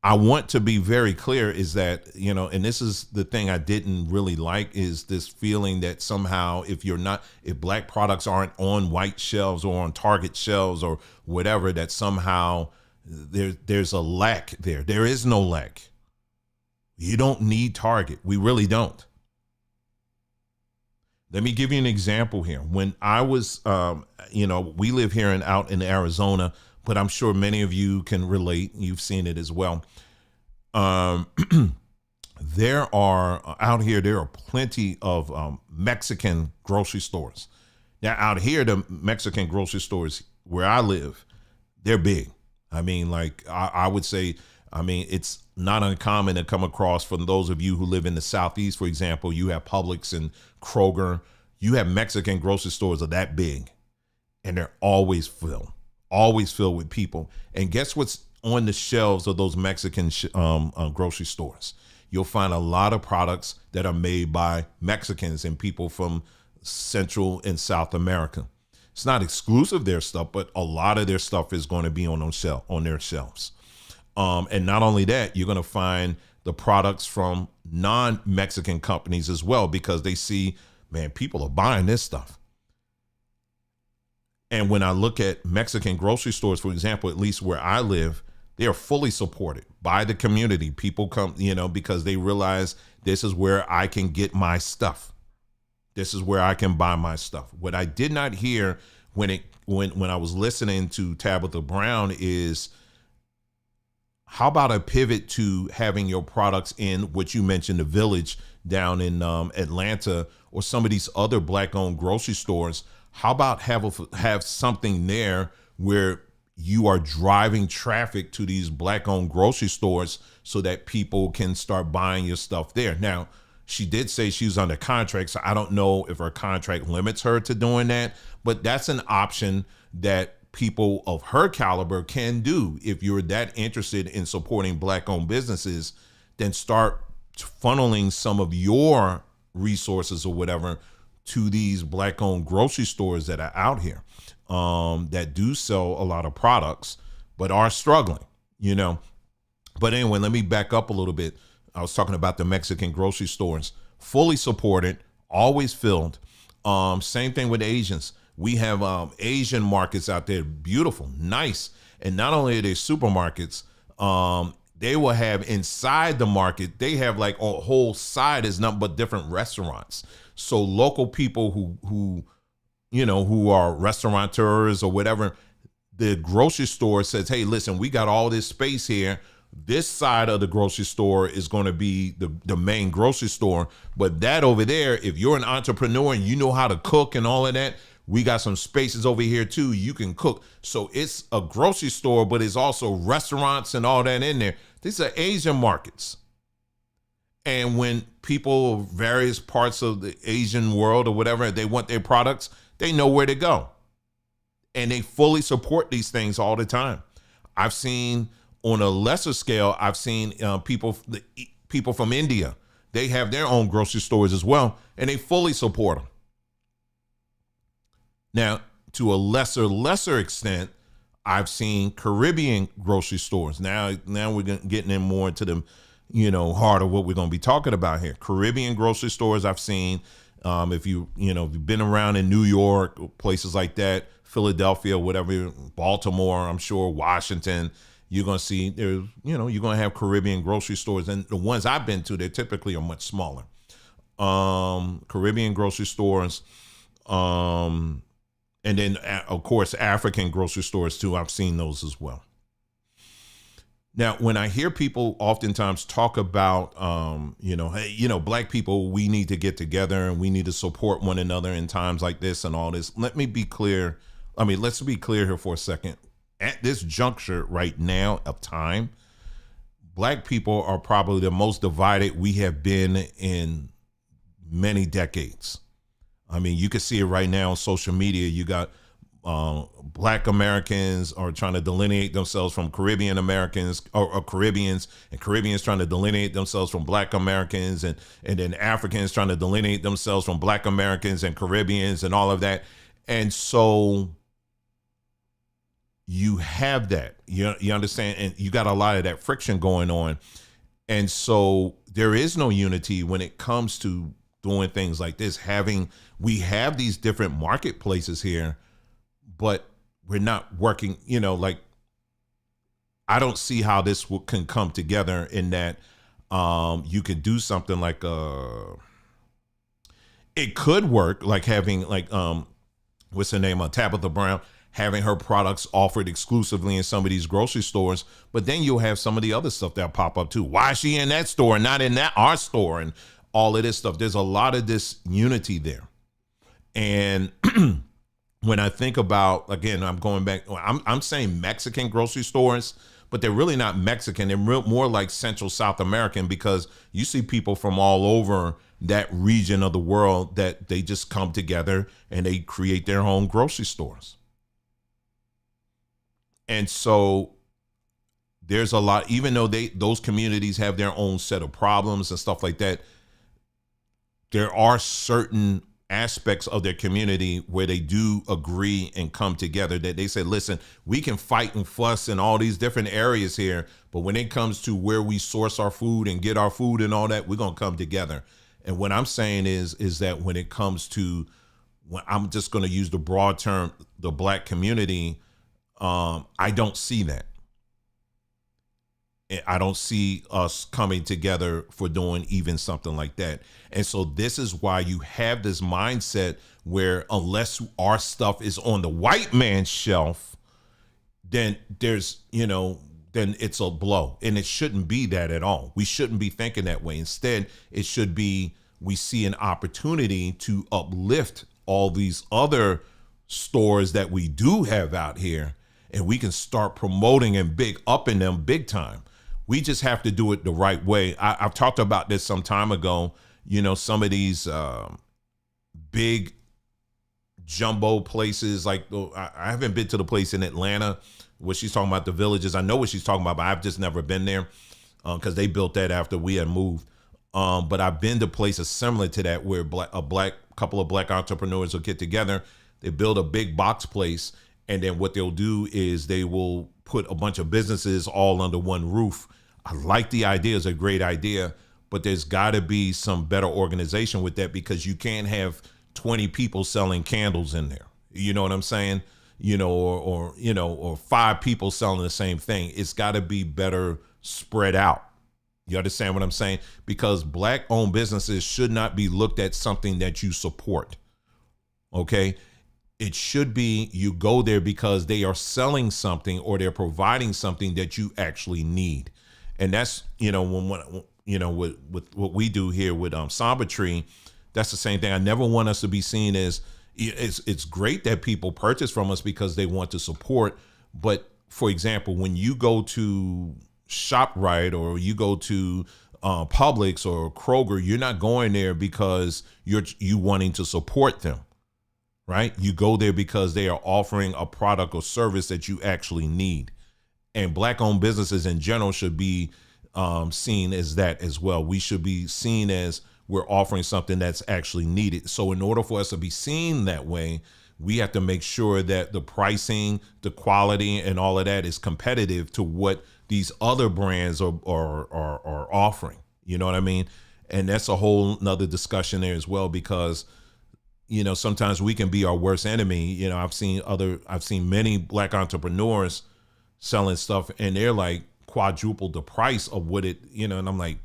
I want to be very clear is that, and this is the thing I didn't really like, is this feeling that somehow if black products aren't on white shelves or on Target shelves or whatever, that somehow there's a lack there. There is no lack. You don't need Target. We really don't. Let me give you an example here. When I was, we live here out in Arizona. but I'm sure many of you can relate. You've seen it as well. Um, there are out here, there are plenty of Mexican grocery stores. Now, out here, the Mexican grocery stores where I live, they're big. I mean, like I would say, I mean, it's not uncommon to come across, from those of you who live in the Southeast, for example, you have Publix and Kroger. You have Mexican grocery stores that are that big, and they're always filled with people. And guess what's on the shelves of those Mexican grocery stores? You'll find a lot of products that are made by Mexicans and people from Central and South America. It's not exclusive their stuff, but a lot of their stuff is going to be on their shelves. And not only that, you're going to find the products from non-Mexican companies as well, because they see, man, people are buying this stuff. And when I look at Mexican grocery stores, for example, at least where I live, they are fully supported by the community. People come, because they realize this is where I can get my stuff. This is where I can buy my stuff. What I did not hear when I was listening to Tabitha Brown is, how about a pivot to having your products in what you mentioned, the Village down in Atlanta, or some of these other Black-owned grocery stores? How about have something there where you are driving traffic to these Black-owned grocery stores so that people can start buying your stuff there? Now, she did say she was under contract, so I don't know if her contract limits her to doing that, but that's an option that people of her caliber can do. If you're that interested in supporting Black-owned businesses, then start funneling some of your resources or whatever to these Black-owned grocery stores that are out here, that do sell a lot of products but are struggling, But anyway, let me back up a little bit. I was talking about the Mexican grocery stores, fully supported, always filled. Same thing with Asians. We have Asian markets out there, beautiful, nice. And not only are they supermarkets, they will have inside the market, they have like a whole side is nothing but different restaurants. So local people who are restaurateurs or whatever, the grocery store says, hey, listen, we got all this space here. This side of the grocery store is going to be the main grocery store. But that over there, if you're an entrepreneur and you know how to cook and all of that, we got some spaces over here too. You can cook. So it's a grocery store, but it's also restaurants and all that in there. These are Asian markets. And when people of various parts of the Asian world or whatever, they want their products, they know where to go. And they fully support these things all the time. I've seen, on a lesser scale, I've seen people from India. They have their own grocery stores as well, and they fully support them. Now, to a lesser extent, I've seen Caribbean grocery stores. Now we're getting in more into the, heart of what we're going to be talking about here. Caribbean grocery stores I've seen. If you've been around in New York, places like that, Philadelphia, whatever, Baltimore, I'm sure, Washington, you're going to see there's, you're going to have Caribbean grocery stores. And the ones I've been to, they typically are much smaller. Caribbean grocery stores. And then, of course, African grocery stores, too. I've seen those as well. Now, when I hear people oftentimes talk about, hey, Black people, we need to get together and we need to support one another in times like this and all this. Let's be clear here for a second. At this juncture right now of time, Black people are probably the most divided we have been in many decades. I mean, you can see it right now on social media. You got Black Americans are trying to delineate themselves from Caribbean Americans or Caribbeans, and Caribbeans trying to delineate themselves from Black Americans, and then Africans trying to delineate themselves from Black Americans and Caribbeans and all of that. And so you have that, you understand, and you got a lot of that friction going on. And so there is no unity when it comes to doing things like this. We have these different marketplaces here, but we're not working, I don't see how this can come together in that you could do something like it could work, like having what's her name, Tabitha Brown, having her products offered exclusively in some of these grocery stores. But then you'll have some of the other stuff that pop up too. Why is she in that store and not in our store, and all of this stuff? There's a lot of this unity there. And when I think about, again, I'm going back, I'm saying Mexican grocery stores, but they're really not Mexican. They're more like Central South American, because you see people from all over that region of the world that they just come together and they create their own grocery stores. And so there's a lot, even though those communities have their own set of problems and stuff like that, there are certain aspects of their community where they do agree and come together, that they say, listen, we can fight and fuss in all these different areas here, but when it comes to where we source our food and get our food and all that, we're going to come together. And what I'm saying is that when it comes to, when I'm just going to use the broad term, the Black community, I don't see that. I don't see us coming together for doing even something like that. And so this is why you have this mindset where unless our stuff is on the white man's shelf, then there's, then it's a blow. And it shouldn't be that at all. We shouldn't be thinking that way. Instead, it should be, we see an opportunity to uplift all these other stores that we do have out here, and we can start promoting and upping them big time. We just have to do it the right way. I've talked about this some time ago. Some of these big jumbo places, like I haven't been to the place in Atlanta where she's talking about, the Villages. I know what she's talking about, but I've just never been there because they built that after we had moved. But I've been to places similar to that where a couple of black entrepreneurs will get together. They build a big box place, and then what they'll do is they will put a bunch of businesses all under one roof. I like the idea. It's a great idea, but there's got to be some better organization with that, because you can't have 20 people selling candles in there. You know what I'm saying? Or 5 people selling the same thing. It's got to be better spread out. You understand what I'm saying? Because Black-owned businesses should not be looked at something that you support. Okay? It should be you go there because they are selling something or they're providing something that you actually need. And that's, when with what we do here with Samba Tree, that's the same thing. I never want us to be seen as, it's great that people purchase from us because they want to support. But for example, when you go to ShopRite or you go to Publix or Kroger, you're not going there because you wanting to support them, right? You go there because they are offering a product or service that you actually need. And Black-owned businesses in general should be seen as that as well. We should be seen as we're offering something that's actually needed. So in order for us to be seen that way, we have to make sure that the pricing, the quality, and all of that is competitive to what these other brands are offering. You know what I mean? And that's a whole nother discussion there as well, because sometimes we can be our worst enemy. I've seen many Black entrepreneurs selling stuff and they're like quadruple the price of what it, and I'm like,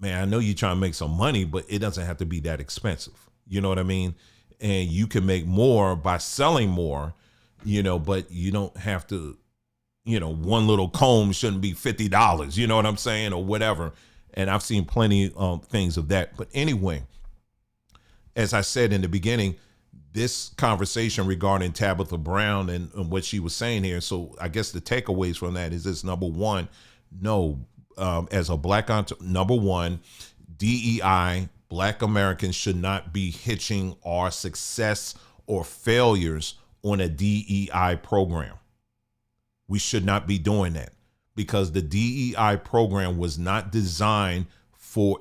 man, I know you're trying to make some money, but it doesn't have to be that expensive. You know what I mean? And you can make more by selling more, but you don't have to, one little comb shouldn't be $50, you know what I'm saying, or whatever. And I've seen plenty of things of that. But anyway, as I said in the beginning, this conversation regarding Tabitha Brown and what she was saying here. So I guess the takeaways from that is this: number one, as a Black number one, DEI, Black Americans should not be hitching our success or failures on a DEI program. We should not be doing that, because the DEI program was not designed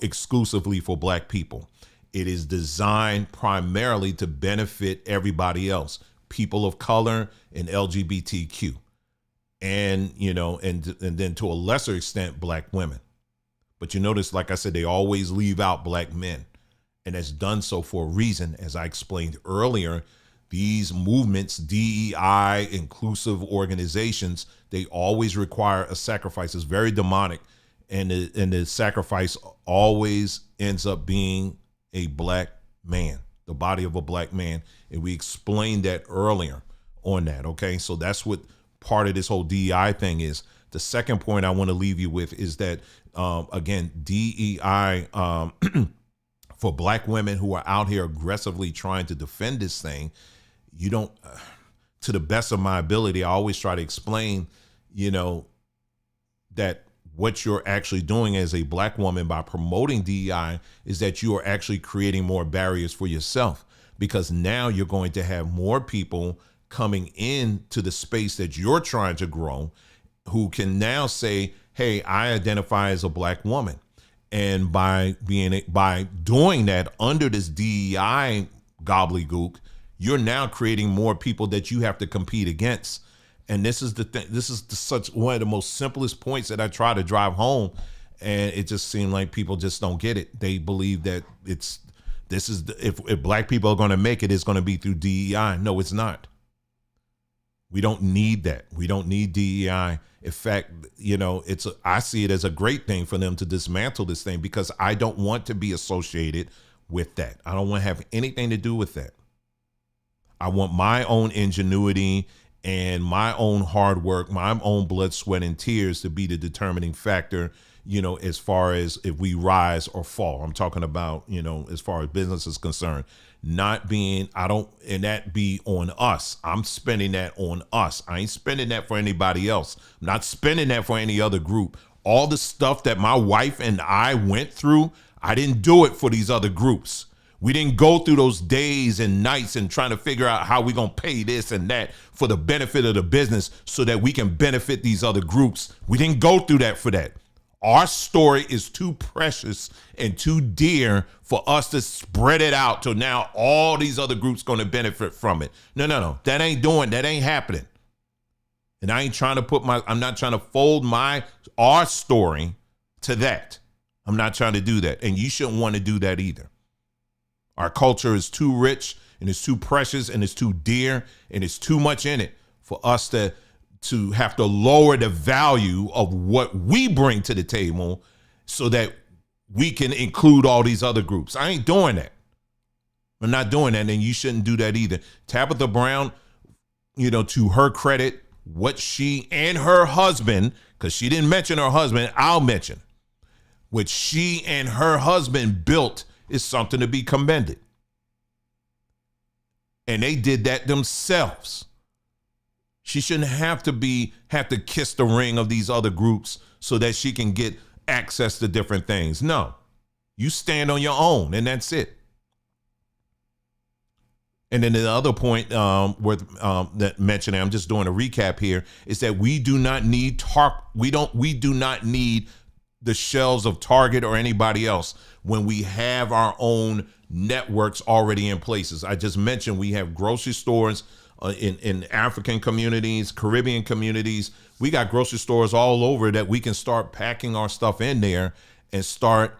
exclusively for Black people. It is designed primarily to benefit everybody else, people of color and LGBTQ, and then to a lesser extent, Black women. But you notice, like I said, they always leave out Black men, and that's done so for a reason. As I explained earlier, these movements, DEI, inclusive organizations, they always require a sacrifice. It's very demonic, and the sacrifice always ends up being a Black man, the body of a Black man. And we explained that earlier on that. Okay. So that's what part of this whole DEI thing is. The second point I want to leave you with is that, again, DEI, for Black women who are out here aggressively trying to defend this thing, you don't, to the best of my ability, I always try to explain, that what you're actually doing as a Black woman by promoting DEI is that you are actually creating more barriers for yourself, because now you're going to have more people coming into the space that you're trying to grow who can now say, hey, I identify as a Black woman. And by doing that under this DEI gobbledygook, you're now creating more people that you have to compete against. And this is the thing. This is such one of the most simplest points that I try to drive home, and it just seemed like people just don't get it. They believe that if Black people are going to make it, it's going to be through DEI. No, it's not. We don't need that. We don't need DEI. In fact, I see it as a great thing for them to dismantle this thing, because I don't want to be associated with that. I don't want to have anything to do with that. I want my own ingenuity and my own hard work, my own blood, sweat, and tears to be the determining factor, as far as if we rise or fall. I'm talking about, as far as business is concerned, and that be on us. I'm spending that on us. I ain't spending that for anybody else. I'm not spending that for any other group. All the stuff that my wife and I went through, I didn't do it for these other groups. We didn't go through those days and nights and trying to figure out how we're going to pay this and that for the benefit of the business so that we can benefit these other groups. We didn't go through that for that. Our story is too precious and too dear for us to spread it out to now all these other groups going to benefit from it. No. That ain't happening. And I'm not trying to fold our story to that. I'm not trying to do that. And you shouldn't want to do that either. Our culture is too rich and it's too precious and it's too dear and it's too much in it for us to have to lower the value of what we bring to the table so that we can include all these other groups. I ain't doing that. I'm not doing that, and you shouldn't do that either. Tabitha Brown, to her credit, what she and her husband, because she didn't mention her husband, I'll mention, what she and her husband built is something to be commended. And they did that themselves. She shouldn't have to kiss the ring of these other groups so that she can get access to different things. No, you stand on your own and that's it. And then the other point worth that mentioning, I'm just doing a recap here, is that we do not need the shelves of Target or anybody else when we have our own networks already in places. I just mentioned we have grocery stores in African communities, Caribbean communities. We got grocery stores all over that we can start packing our stuff in there and start,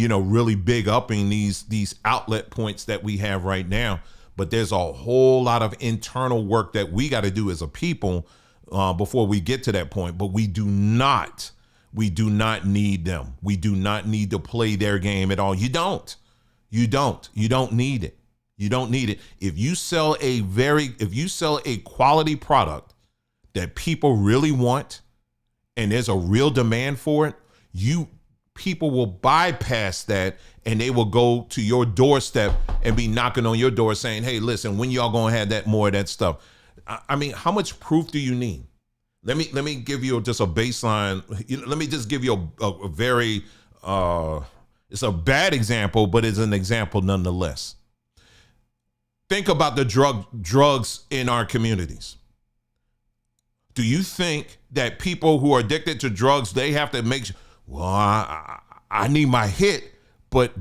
really big upping these outlet points that we have right now. But there's a whole lot of internal work that we got to do as a people before we get to that point. But we do not need them. We do not need to play their game at all. You don't need it. You don't need it. If you sell a quality product that people really want and there's a real demand for it, people will bypass that and they will go to your doorstep and be knocking on your door saying, hey, listen, when y'all gonna have that more of that stuff? I mean, how much proof do you need? Let me give you just a baseline. Let me just give you a very, it's a bad example, but it's an example nonetheless. Think about the drugs in our communities. Do you think that people who are addicted to drugs, they have to make sure, well, I need my hit, but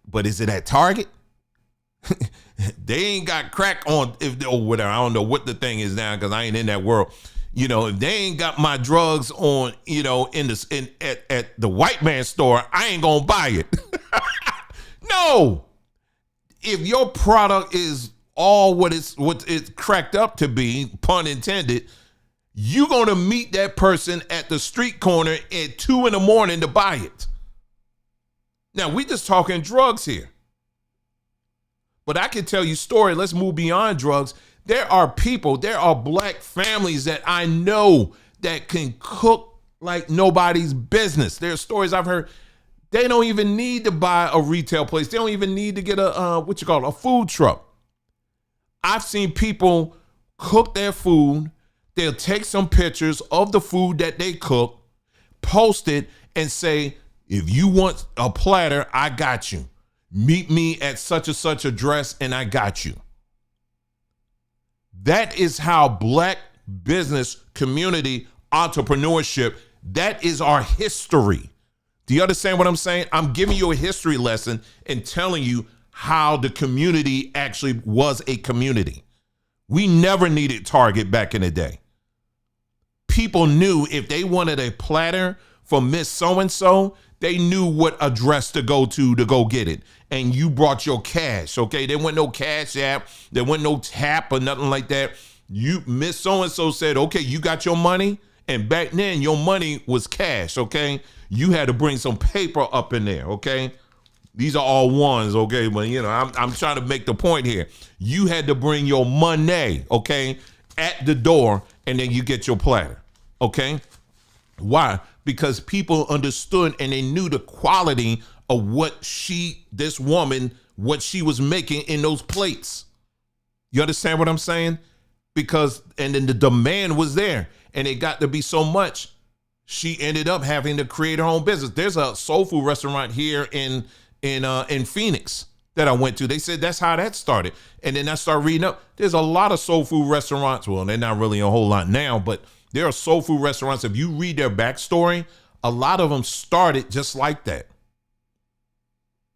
but is it at Target? They ain't got crack on, or whatever. I don't know what the thing is now because I ain't in that world. If they ain't got my drugs on, at the white man store, I ain't gonna buy it. No. If your product is all what it's cracked up to be, pun intended, you're gonna meet that person at the street corner at 2 a.m. to buy it. Now we just talking drugs here. But I can tell you a story. Let's move beyond drugs. There are people, there are black families that I know that can cook like nobody's business. There are stories I've heard. They don't even need to buy a retail place. They don't even need to get a food truck. I've seen people cook their food. They'll take some pictures of the food that they cook, post it, and say, if you want a platter, I got you. Meet me at such and such address, and I got you. That is how black business, community, entrepreneurship, that is our history. Do you understand what I'm saying? I'm giving you a history lesson and telling you how the community actually was a community. We never needed Target back in the day. People knew if they wanted a platter from Miss So-and-so, they knew what address to go get it. And you brought your cash, okay? There wasn't no Cash App. There wasn't no tap or nothing like that. Miss So-and-so said, okay, you got your money? And back then, your money was cash, okay? You had to bring some paper up in there, okay? These are all ones, okay? But, I'm trying to make the point here. You had to bring your money, okay, at the door, and then you get your platter, okay? Why? Because people understood and they knew the quality of what this woman was making in those plates. You understand what I'm saying? And then the demand was there, and it got to be so much, she ended up having to create her own business. There's a soul food restaurant here in Phoenix that I went to. They said that's how that started. And then I started reading up. There's a lot of soul food restaurants. Well, they're not really a whole lot now, but there are soul food restaurants. If you read their backstory, a lot of them started just like that.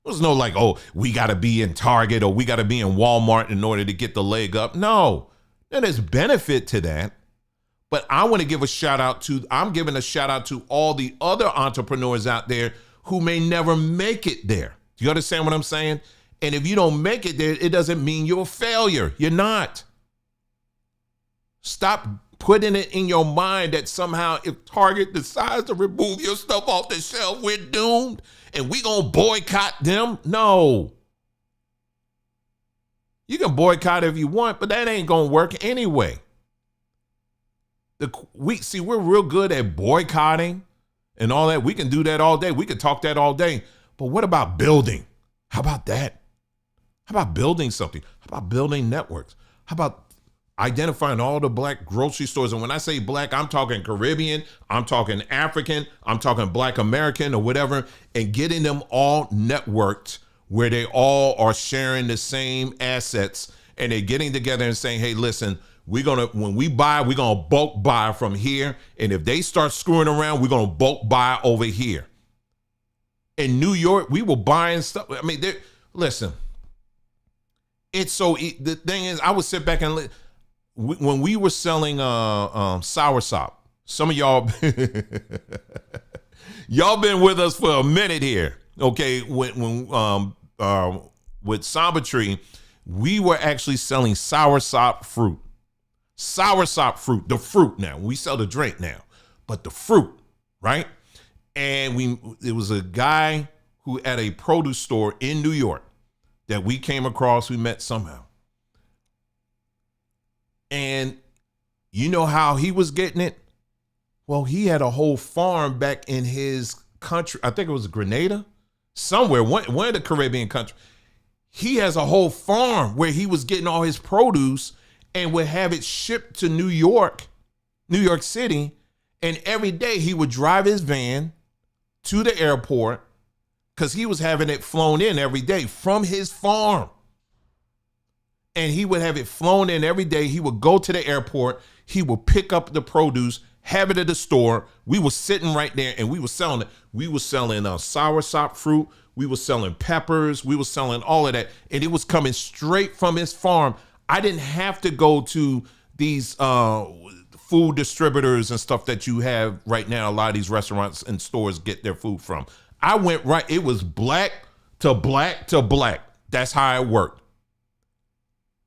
There's no like, oh, we got to be in Target or we got to be in Walmart in order to get the leg up. No, there's benefit to that. But I want to give I'm giving a shout out to all the other entrepreneurs out there who may never make it there. Do you understand what I'm saying? And if you don't make it there, it doesn't mean you're a failure. You're not. Stop putting it in your mind that somehow if Target decides to remove your stuff off the shelf, we're doomed and we gonna boycott them. No. You can boycott if you want, but that ain't gonna work anyway. We're real good at boycotting and all that. We can do that all day. We can talk that all day. But what about building? How about that? How about building something? How about building networks? How about identifying all the black grocery stores? And when I say black, I'm talking Caribbean, I'm talking African, I'm talking Black American or whatever, and getting them all networked where they all are sharing the same assets and they're getting together and saying, hey, listen, when we buy, we're going to bulk buy from here. And if they start screwing around, we're going to bulk buy over here. In New York, we were buying stuff. I mean, listen, it's the thing is, I would sit back and when we were selling soursop, some of y'all, y'all been with us for a minute here. Okay. When with Samba Tree, we were actually selling soursop fruit. Soursop fruit, the fruit now. We sell the drink now, but the fruit, right? And it was a guy who at a produce store in New York that we came across, we met somehow. And you know how he was getting it? Well, he had a whole farm back in his country. I think it was Grenada, somewhere, one of the Caribbean countries. He has a whole farm where he was getting all his produce and would have it shipped to New York City. And every day he would drive his van to the airport because he was having it flown in every day from his farm. And he would have it flown in every day. He would go to the airport. He would pick up the produce, have it at the store. We were sitting right there and we were selling it. We were selling soursop fruit. We were selling peppers. We were selling all of that. And it was coming straight from his farm. I didn't have to go to these food distributors and stuff that you have right now. A lot of these restaurants and stores get their food from. I went right. It was black to black to black. That's how it worked.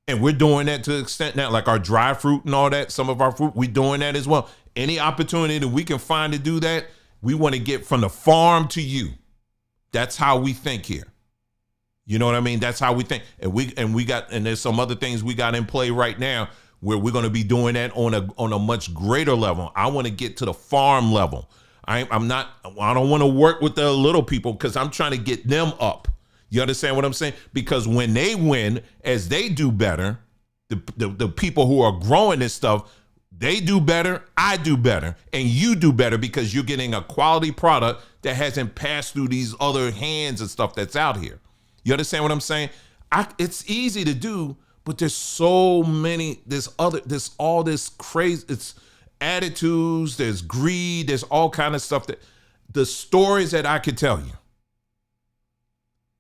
And we're doing that to the extent now, like our dry fruit and all that, some of our fruit, we're doing that as well. Any opportunity that we can find to do that, we want to get from the farm to you. That's how we think here. You know what I mean? That's how we think. And there's some other things we got in play right now where we're going to be doing that on a much greater level. I want to get to the farm level. I don't want to work with the little people because I'm trying to get them up. You understand what I'm saying? Because when they win, as they do better, the people who are growing this stuff, they do better, I do better, and you do better because you're getting a quality product that hasn't passed through these other hands and stuff that's out here. You understand what I'm saying? It's easy to do, but there's so many, there's all this crazy, it's attitudes, there's greed, there's all kind of stuff that the stories that I could tell you.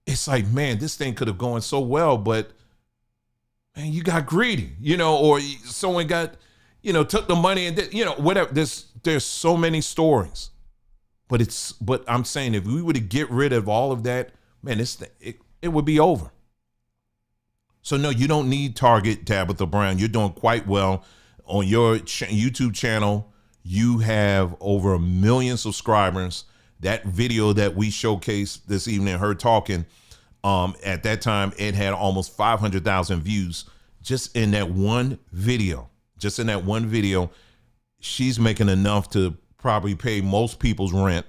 It's like, man, this thing could have gone so well, but man, you got greedy, or someone got, took the money and did, whatever. There's so many stories, but I'm saying if we were to get rid of all of that, man, it would be over. So no, you don't need Target, Tabitha Brown. You're doing quite well on your YouTube channel. You have over 1 million subscribers. That video that we showcased this evening, her talking, at that time, it had almost 500,000 views just in that one video. Just in that one video, she's making enough to probably pay most people's rent,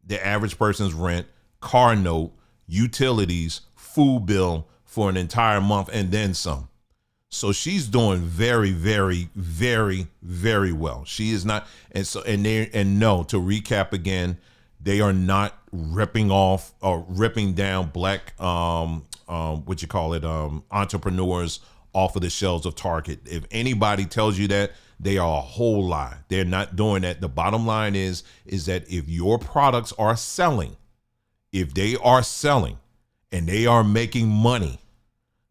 the average person's rent, car note, utilities, food bill for an entire month, and then some. So she's doing very, very, very, very well. She is not, and no, to recap again, they are not ripping off or ripping down black entrepreneurs off of the shelves of Target. If anybody tells you that, they are a whole lie. They're not doing that. The bottom line is that if your products are selling, if they are selling and they are making money,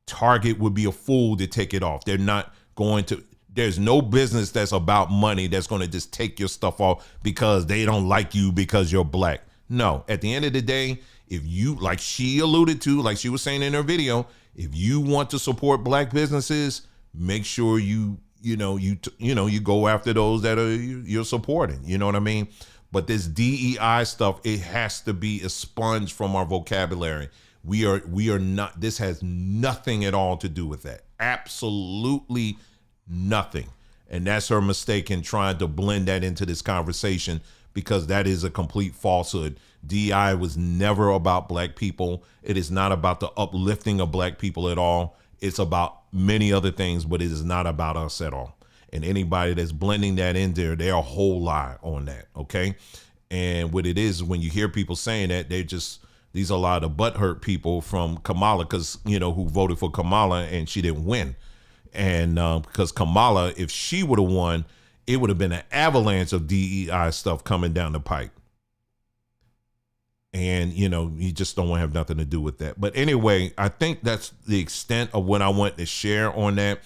Target would be a fool to take it off. They're not going to. There's no business that's about money that's going to just take your stuff off because they don't like you because you're black. No, at the end of the day, if you, like she alluded to, like she was saying in her video, if you want to support black businesses, make sure you go after those that you're supporting. You know what I mean? But this DEI stuff, it has to be expunged from our vocabulary. We are not, this has nothing at all to do with that. Absolutely nothing. And that's her mistake in trying to blend that into this conversation, because that is a complete falsehood. DEI was never about black people. It is not about the uplifting of black people at all. It's about many other things, but it is not about us at all. And anybody that's blending that in there, they're a whole lie on that. Okay. And what it is, when you hear people saying that, these are a lot of butthurt people from Kamala, because, who voted for Kamala and she didn't win. And because Kamala, if she would have won, it would have been an avalanche of DEI stuff coming down the pipe. And, you just don't want to have nothing to do with that. But anyway, I think that's the extent of what I want to share on that.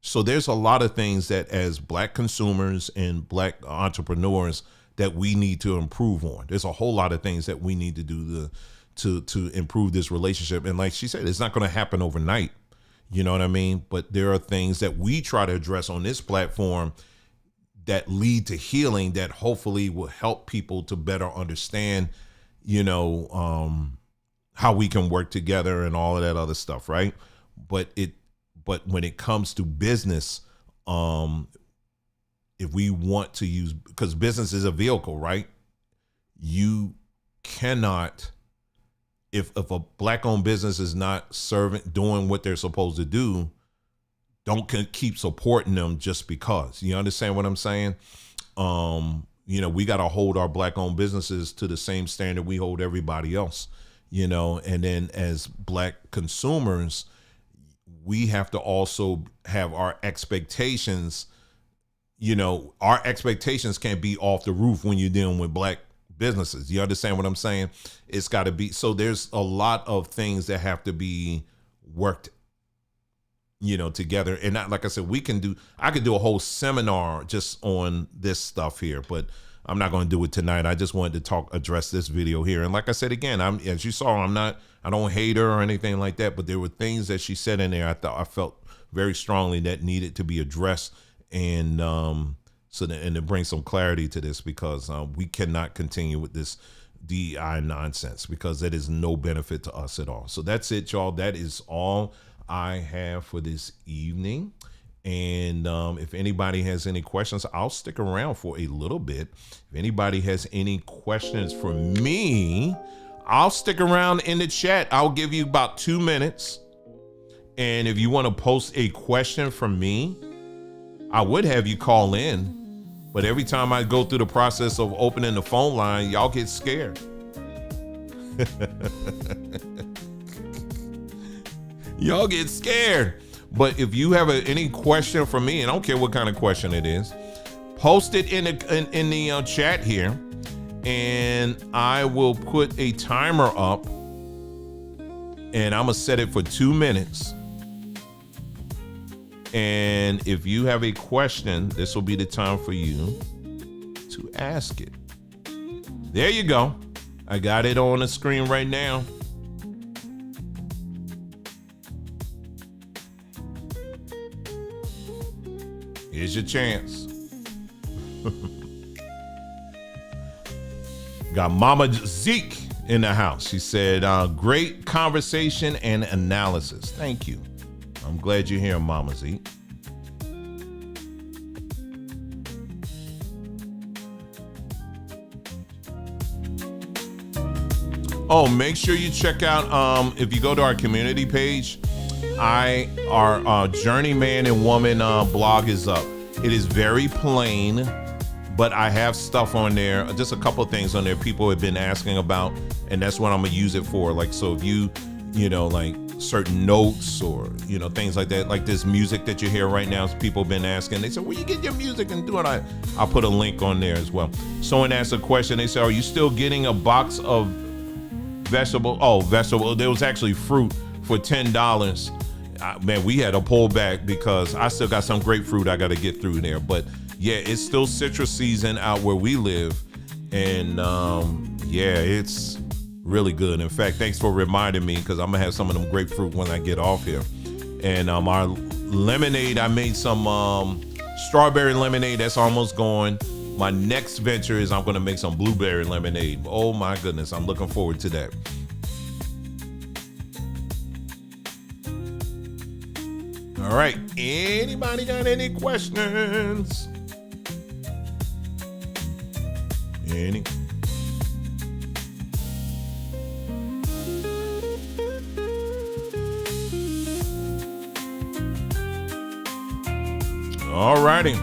So there's a lot of things that as black consumers and black entrepreneurs that we need to improve on. There's a whole lot of things that we need to do to improve this relationship. And like she said, it's not going to happen overnight. You know what I mean? But there are things that we try to address on this platform that lead to healing that hopefully will help people to better understand, how we can work together and all of that other stuff. Right. But when it comes to business, if we want to use, because business is a vehicle, right? You cannot, if a black owned business is not doing what they're supposed to do, don't keep supporting them just because. You understand what I'm saying? We got to hold our black owned businesses to the same standard we hold everybody else, and then as black consumers, we have to also have our expectations. Our expectations can't be off the roof when you're dealing with black businesses. You understand what I'm saying? It's got to be. So there's a lot of things that have to be worked, together. And not, like I said, I could do a whole seminar just on this stuff here, but I'm not going to do it tonight. I just wanted to address this video here. And like I said, again, as you saw, I don't hate her or anything like that, but there were things that she said in there I felt very strongly that needed to be addressed. And to bring some clarity to this, because we cannot continue with this DEI nonsense, because it is no benefit to us at all. So that's it, y'all. That is all I have for this evening. And if anybody has any questions, I'll stick around for a little bit. If anybody has any questions for me, I'll stick around in the chat. I'll give you about 2 minutes. And if you want to post a question from me, I would have you call in. But every time I go through the process of opening the phone line, y'all get scared. Y'all get scared. But if you have any question for me, and I don't care what kind of question it is, post it in the chat here, and I will put a timer up, and I'm gonna set it for 2 minutes. And if you have a question, this will be the time for you to ask it. There you go. I got it on the screen right now. Here's your chance. Got Mama Zeke in the house. She said, great conversation and analysis. Thank you. I'm glad you're here, Mama Zeke. Oh, make sure you check out, if you go to our community page, our Journeyman and Woman blog is up. It is very plain, but I have stuff on there, just a couple of things on there people have been asking about, and that's what I'm gonna use it for. Like, so if you know, like certain notes or, you know, things like that, like this music that you hear right now, people have been asking, they said, where you get your music and do it? I'll put a link on there as well. Someone asked a question, they said, are you still getting a box of vegetable? There was actually fruit for $10. Man, we had to pull back because I still got some grapefruit I got to get through there. But yeah, it's still citrus season out where we live. And yeah, it's really good. In fact, thanks for reminding me, because I'm going to have some of them grapefruit when I get off here. And our lemonade, I made some strawberry lemonade. That's almost going. My next venture is I'm going to make some blueberry lemonade. Oh my goodness, I'm looking forward to that. All right, anybody got any questions? Any? All righty.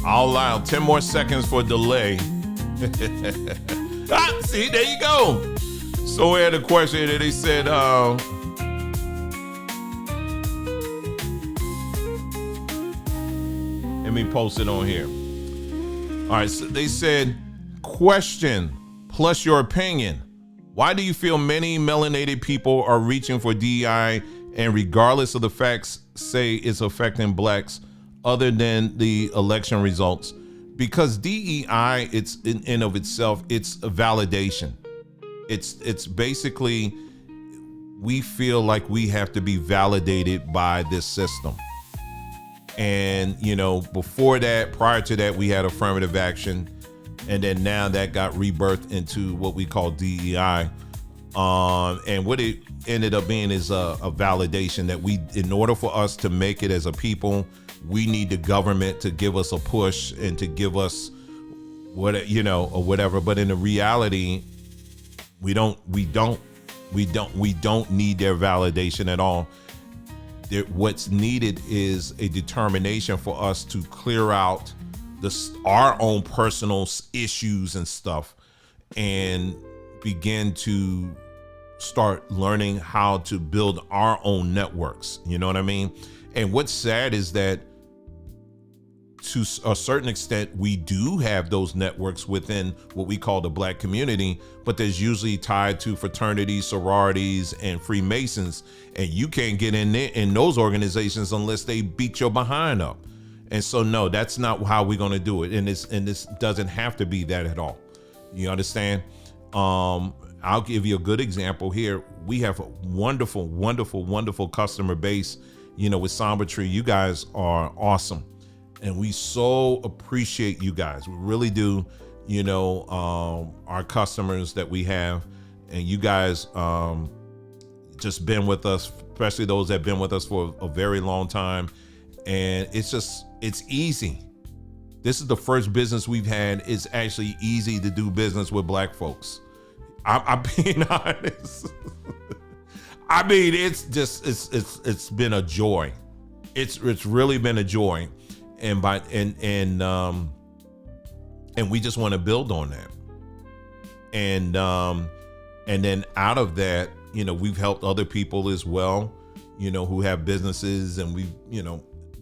I'll allow 10 more seconds for delay. See, there you go. So we had a question that they said, let me post it on here. All right, so they said, question plus your opinion. Why do you feel many melanated people are reaching for DEI, and regardless of the facts, say it's affecting blacks other than the election results? Because DEI, it's in and of itself, it's a validation. It's basically, we feel like we have to be validated by this system. And, you know, before that, prior to that, we had affirmative action. And then now that got rebirthed into what we call DEI. And what it ended up being is a validation that we, in order for us to make it as a people, we need the government to give us a push and to give us what, you know, or whatever. But in the reality, we don't need their validation at all. What's needed is a determination for us to clear out our own personal issues and stuff, and begin to start learning how to build our own networks. You know what I mean? And what's sad is that to a certain extent, we do have those networks within what we call the Black community, but there's usually tied to fraternities, sororities, and Freemasons. And you can't get in there in those organizations unless they beat your behind up. And so, no, that's not how we're going to do it. And this doesn't have to be that at all. You understand? I'll give you a good example here. We have a wonderful, wonderful, wonderful customer base, you know, with Samba Tree. You guys are awesome. And we so appreciate you guys. We really do. our customers that we have, and you guys just been with us, especially those that have been with us for a very long time. And it's easy. This is the first business we've had. It's actually easy to do business with Black folks. I'm being honest. I mean, it's been a joy. It's really been a joy, and we just want to build on that. And then out of that, we've helped other people as well, who have businesses, and we,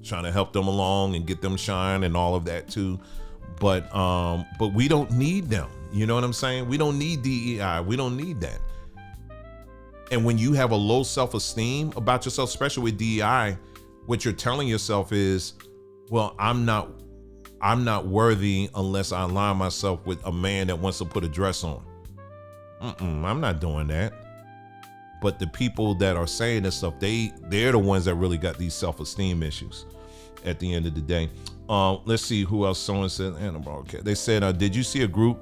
trying to help them along and get them shine and all of that too. But we don't need them. You know what I'm saying? We don't need DEI. We don't need that. And when you have a low self-esteem about yourself, especially with DEI, what you're telling yourself is, well, I'm not worthy unless I align myself with a man that wants to put a dress on. I'm not doing that. But the people that are saying this stuff, they're the ones that really got these self-esteem issues at the end of the day. Let's see who else. Someone said, they said, did you see a group?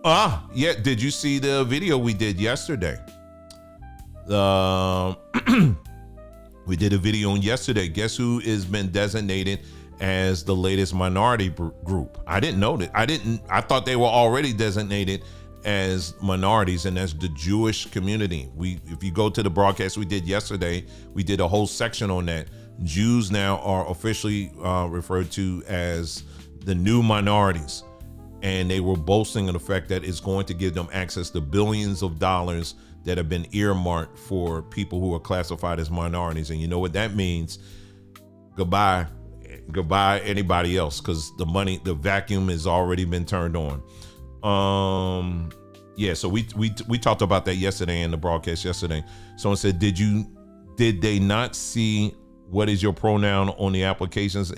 Yeah. Did you see the video we did yesterday? We did a video on yesterday. Guess who has been designated as the latest minority group? I didn't know that. I thought they were already designated as minorities, and that's the Jewish community. If you go to the broadcast we did yesterday, we did a whole section on that. Jews now are officially referred to as the new minorities, and they were boasting of the fact that it's going to give them access to billions of dollars that have been earmarked for people who are classified as minorities. And you know what that means? Goodbye anybody else, because the vacuum has already been turned on. So we talked about that yesterday in the broadcast yesterday. Someone said, did they not see what is your pronoun on the applications?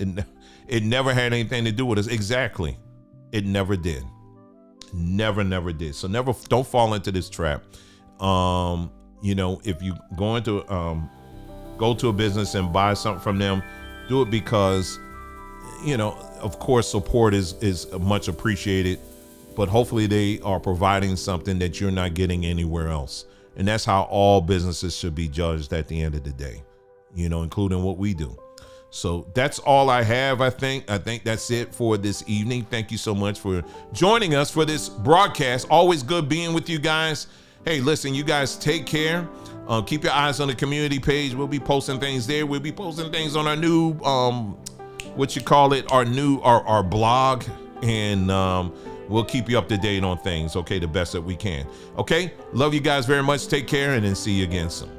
It never had anything to do with us. Exactly. It never did. Never did. So don't fall into this trap. If you go to a business and buy something from them, do it because, of course, support is much appreciated, but hopefully they are providing something that you're not getting anywhere else. And that's how all businesses should be judged at the end of the day, including what we do. So that's all I have. I think that's it for this evening. Thank you so much for joining us for this broadcast. Always good being with you guys. Hey, listen, you guys take care. Keep your eyes on the community page. We'll be posting things there. We'll be posting things on our new, our blog. And we'll keep you up to date on things, okay, the best that we can. Okay, love you guys very much. Take care, and then see you again soon.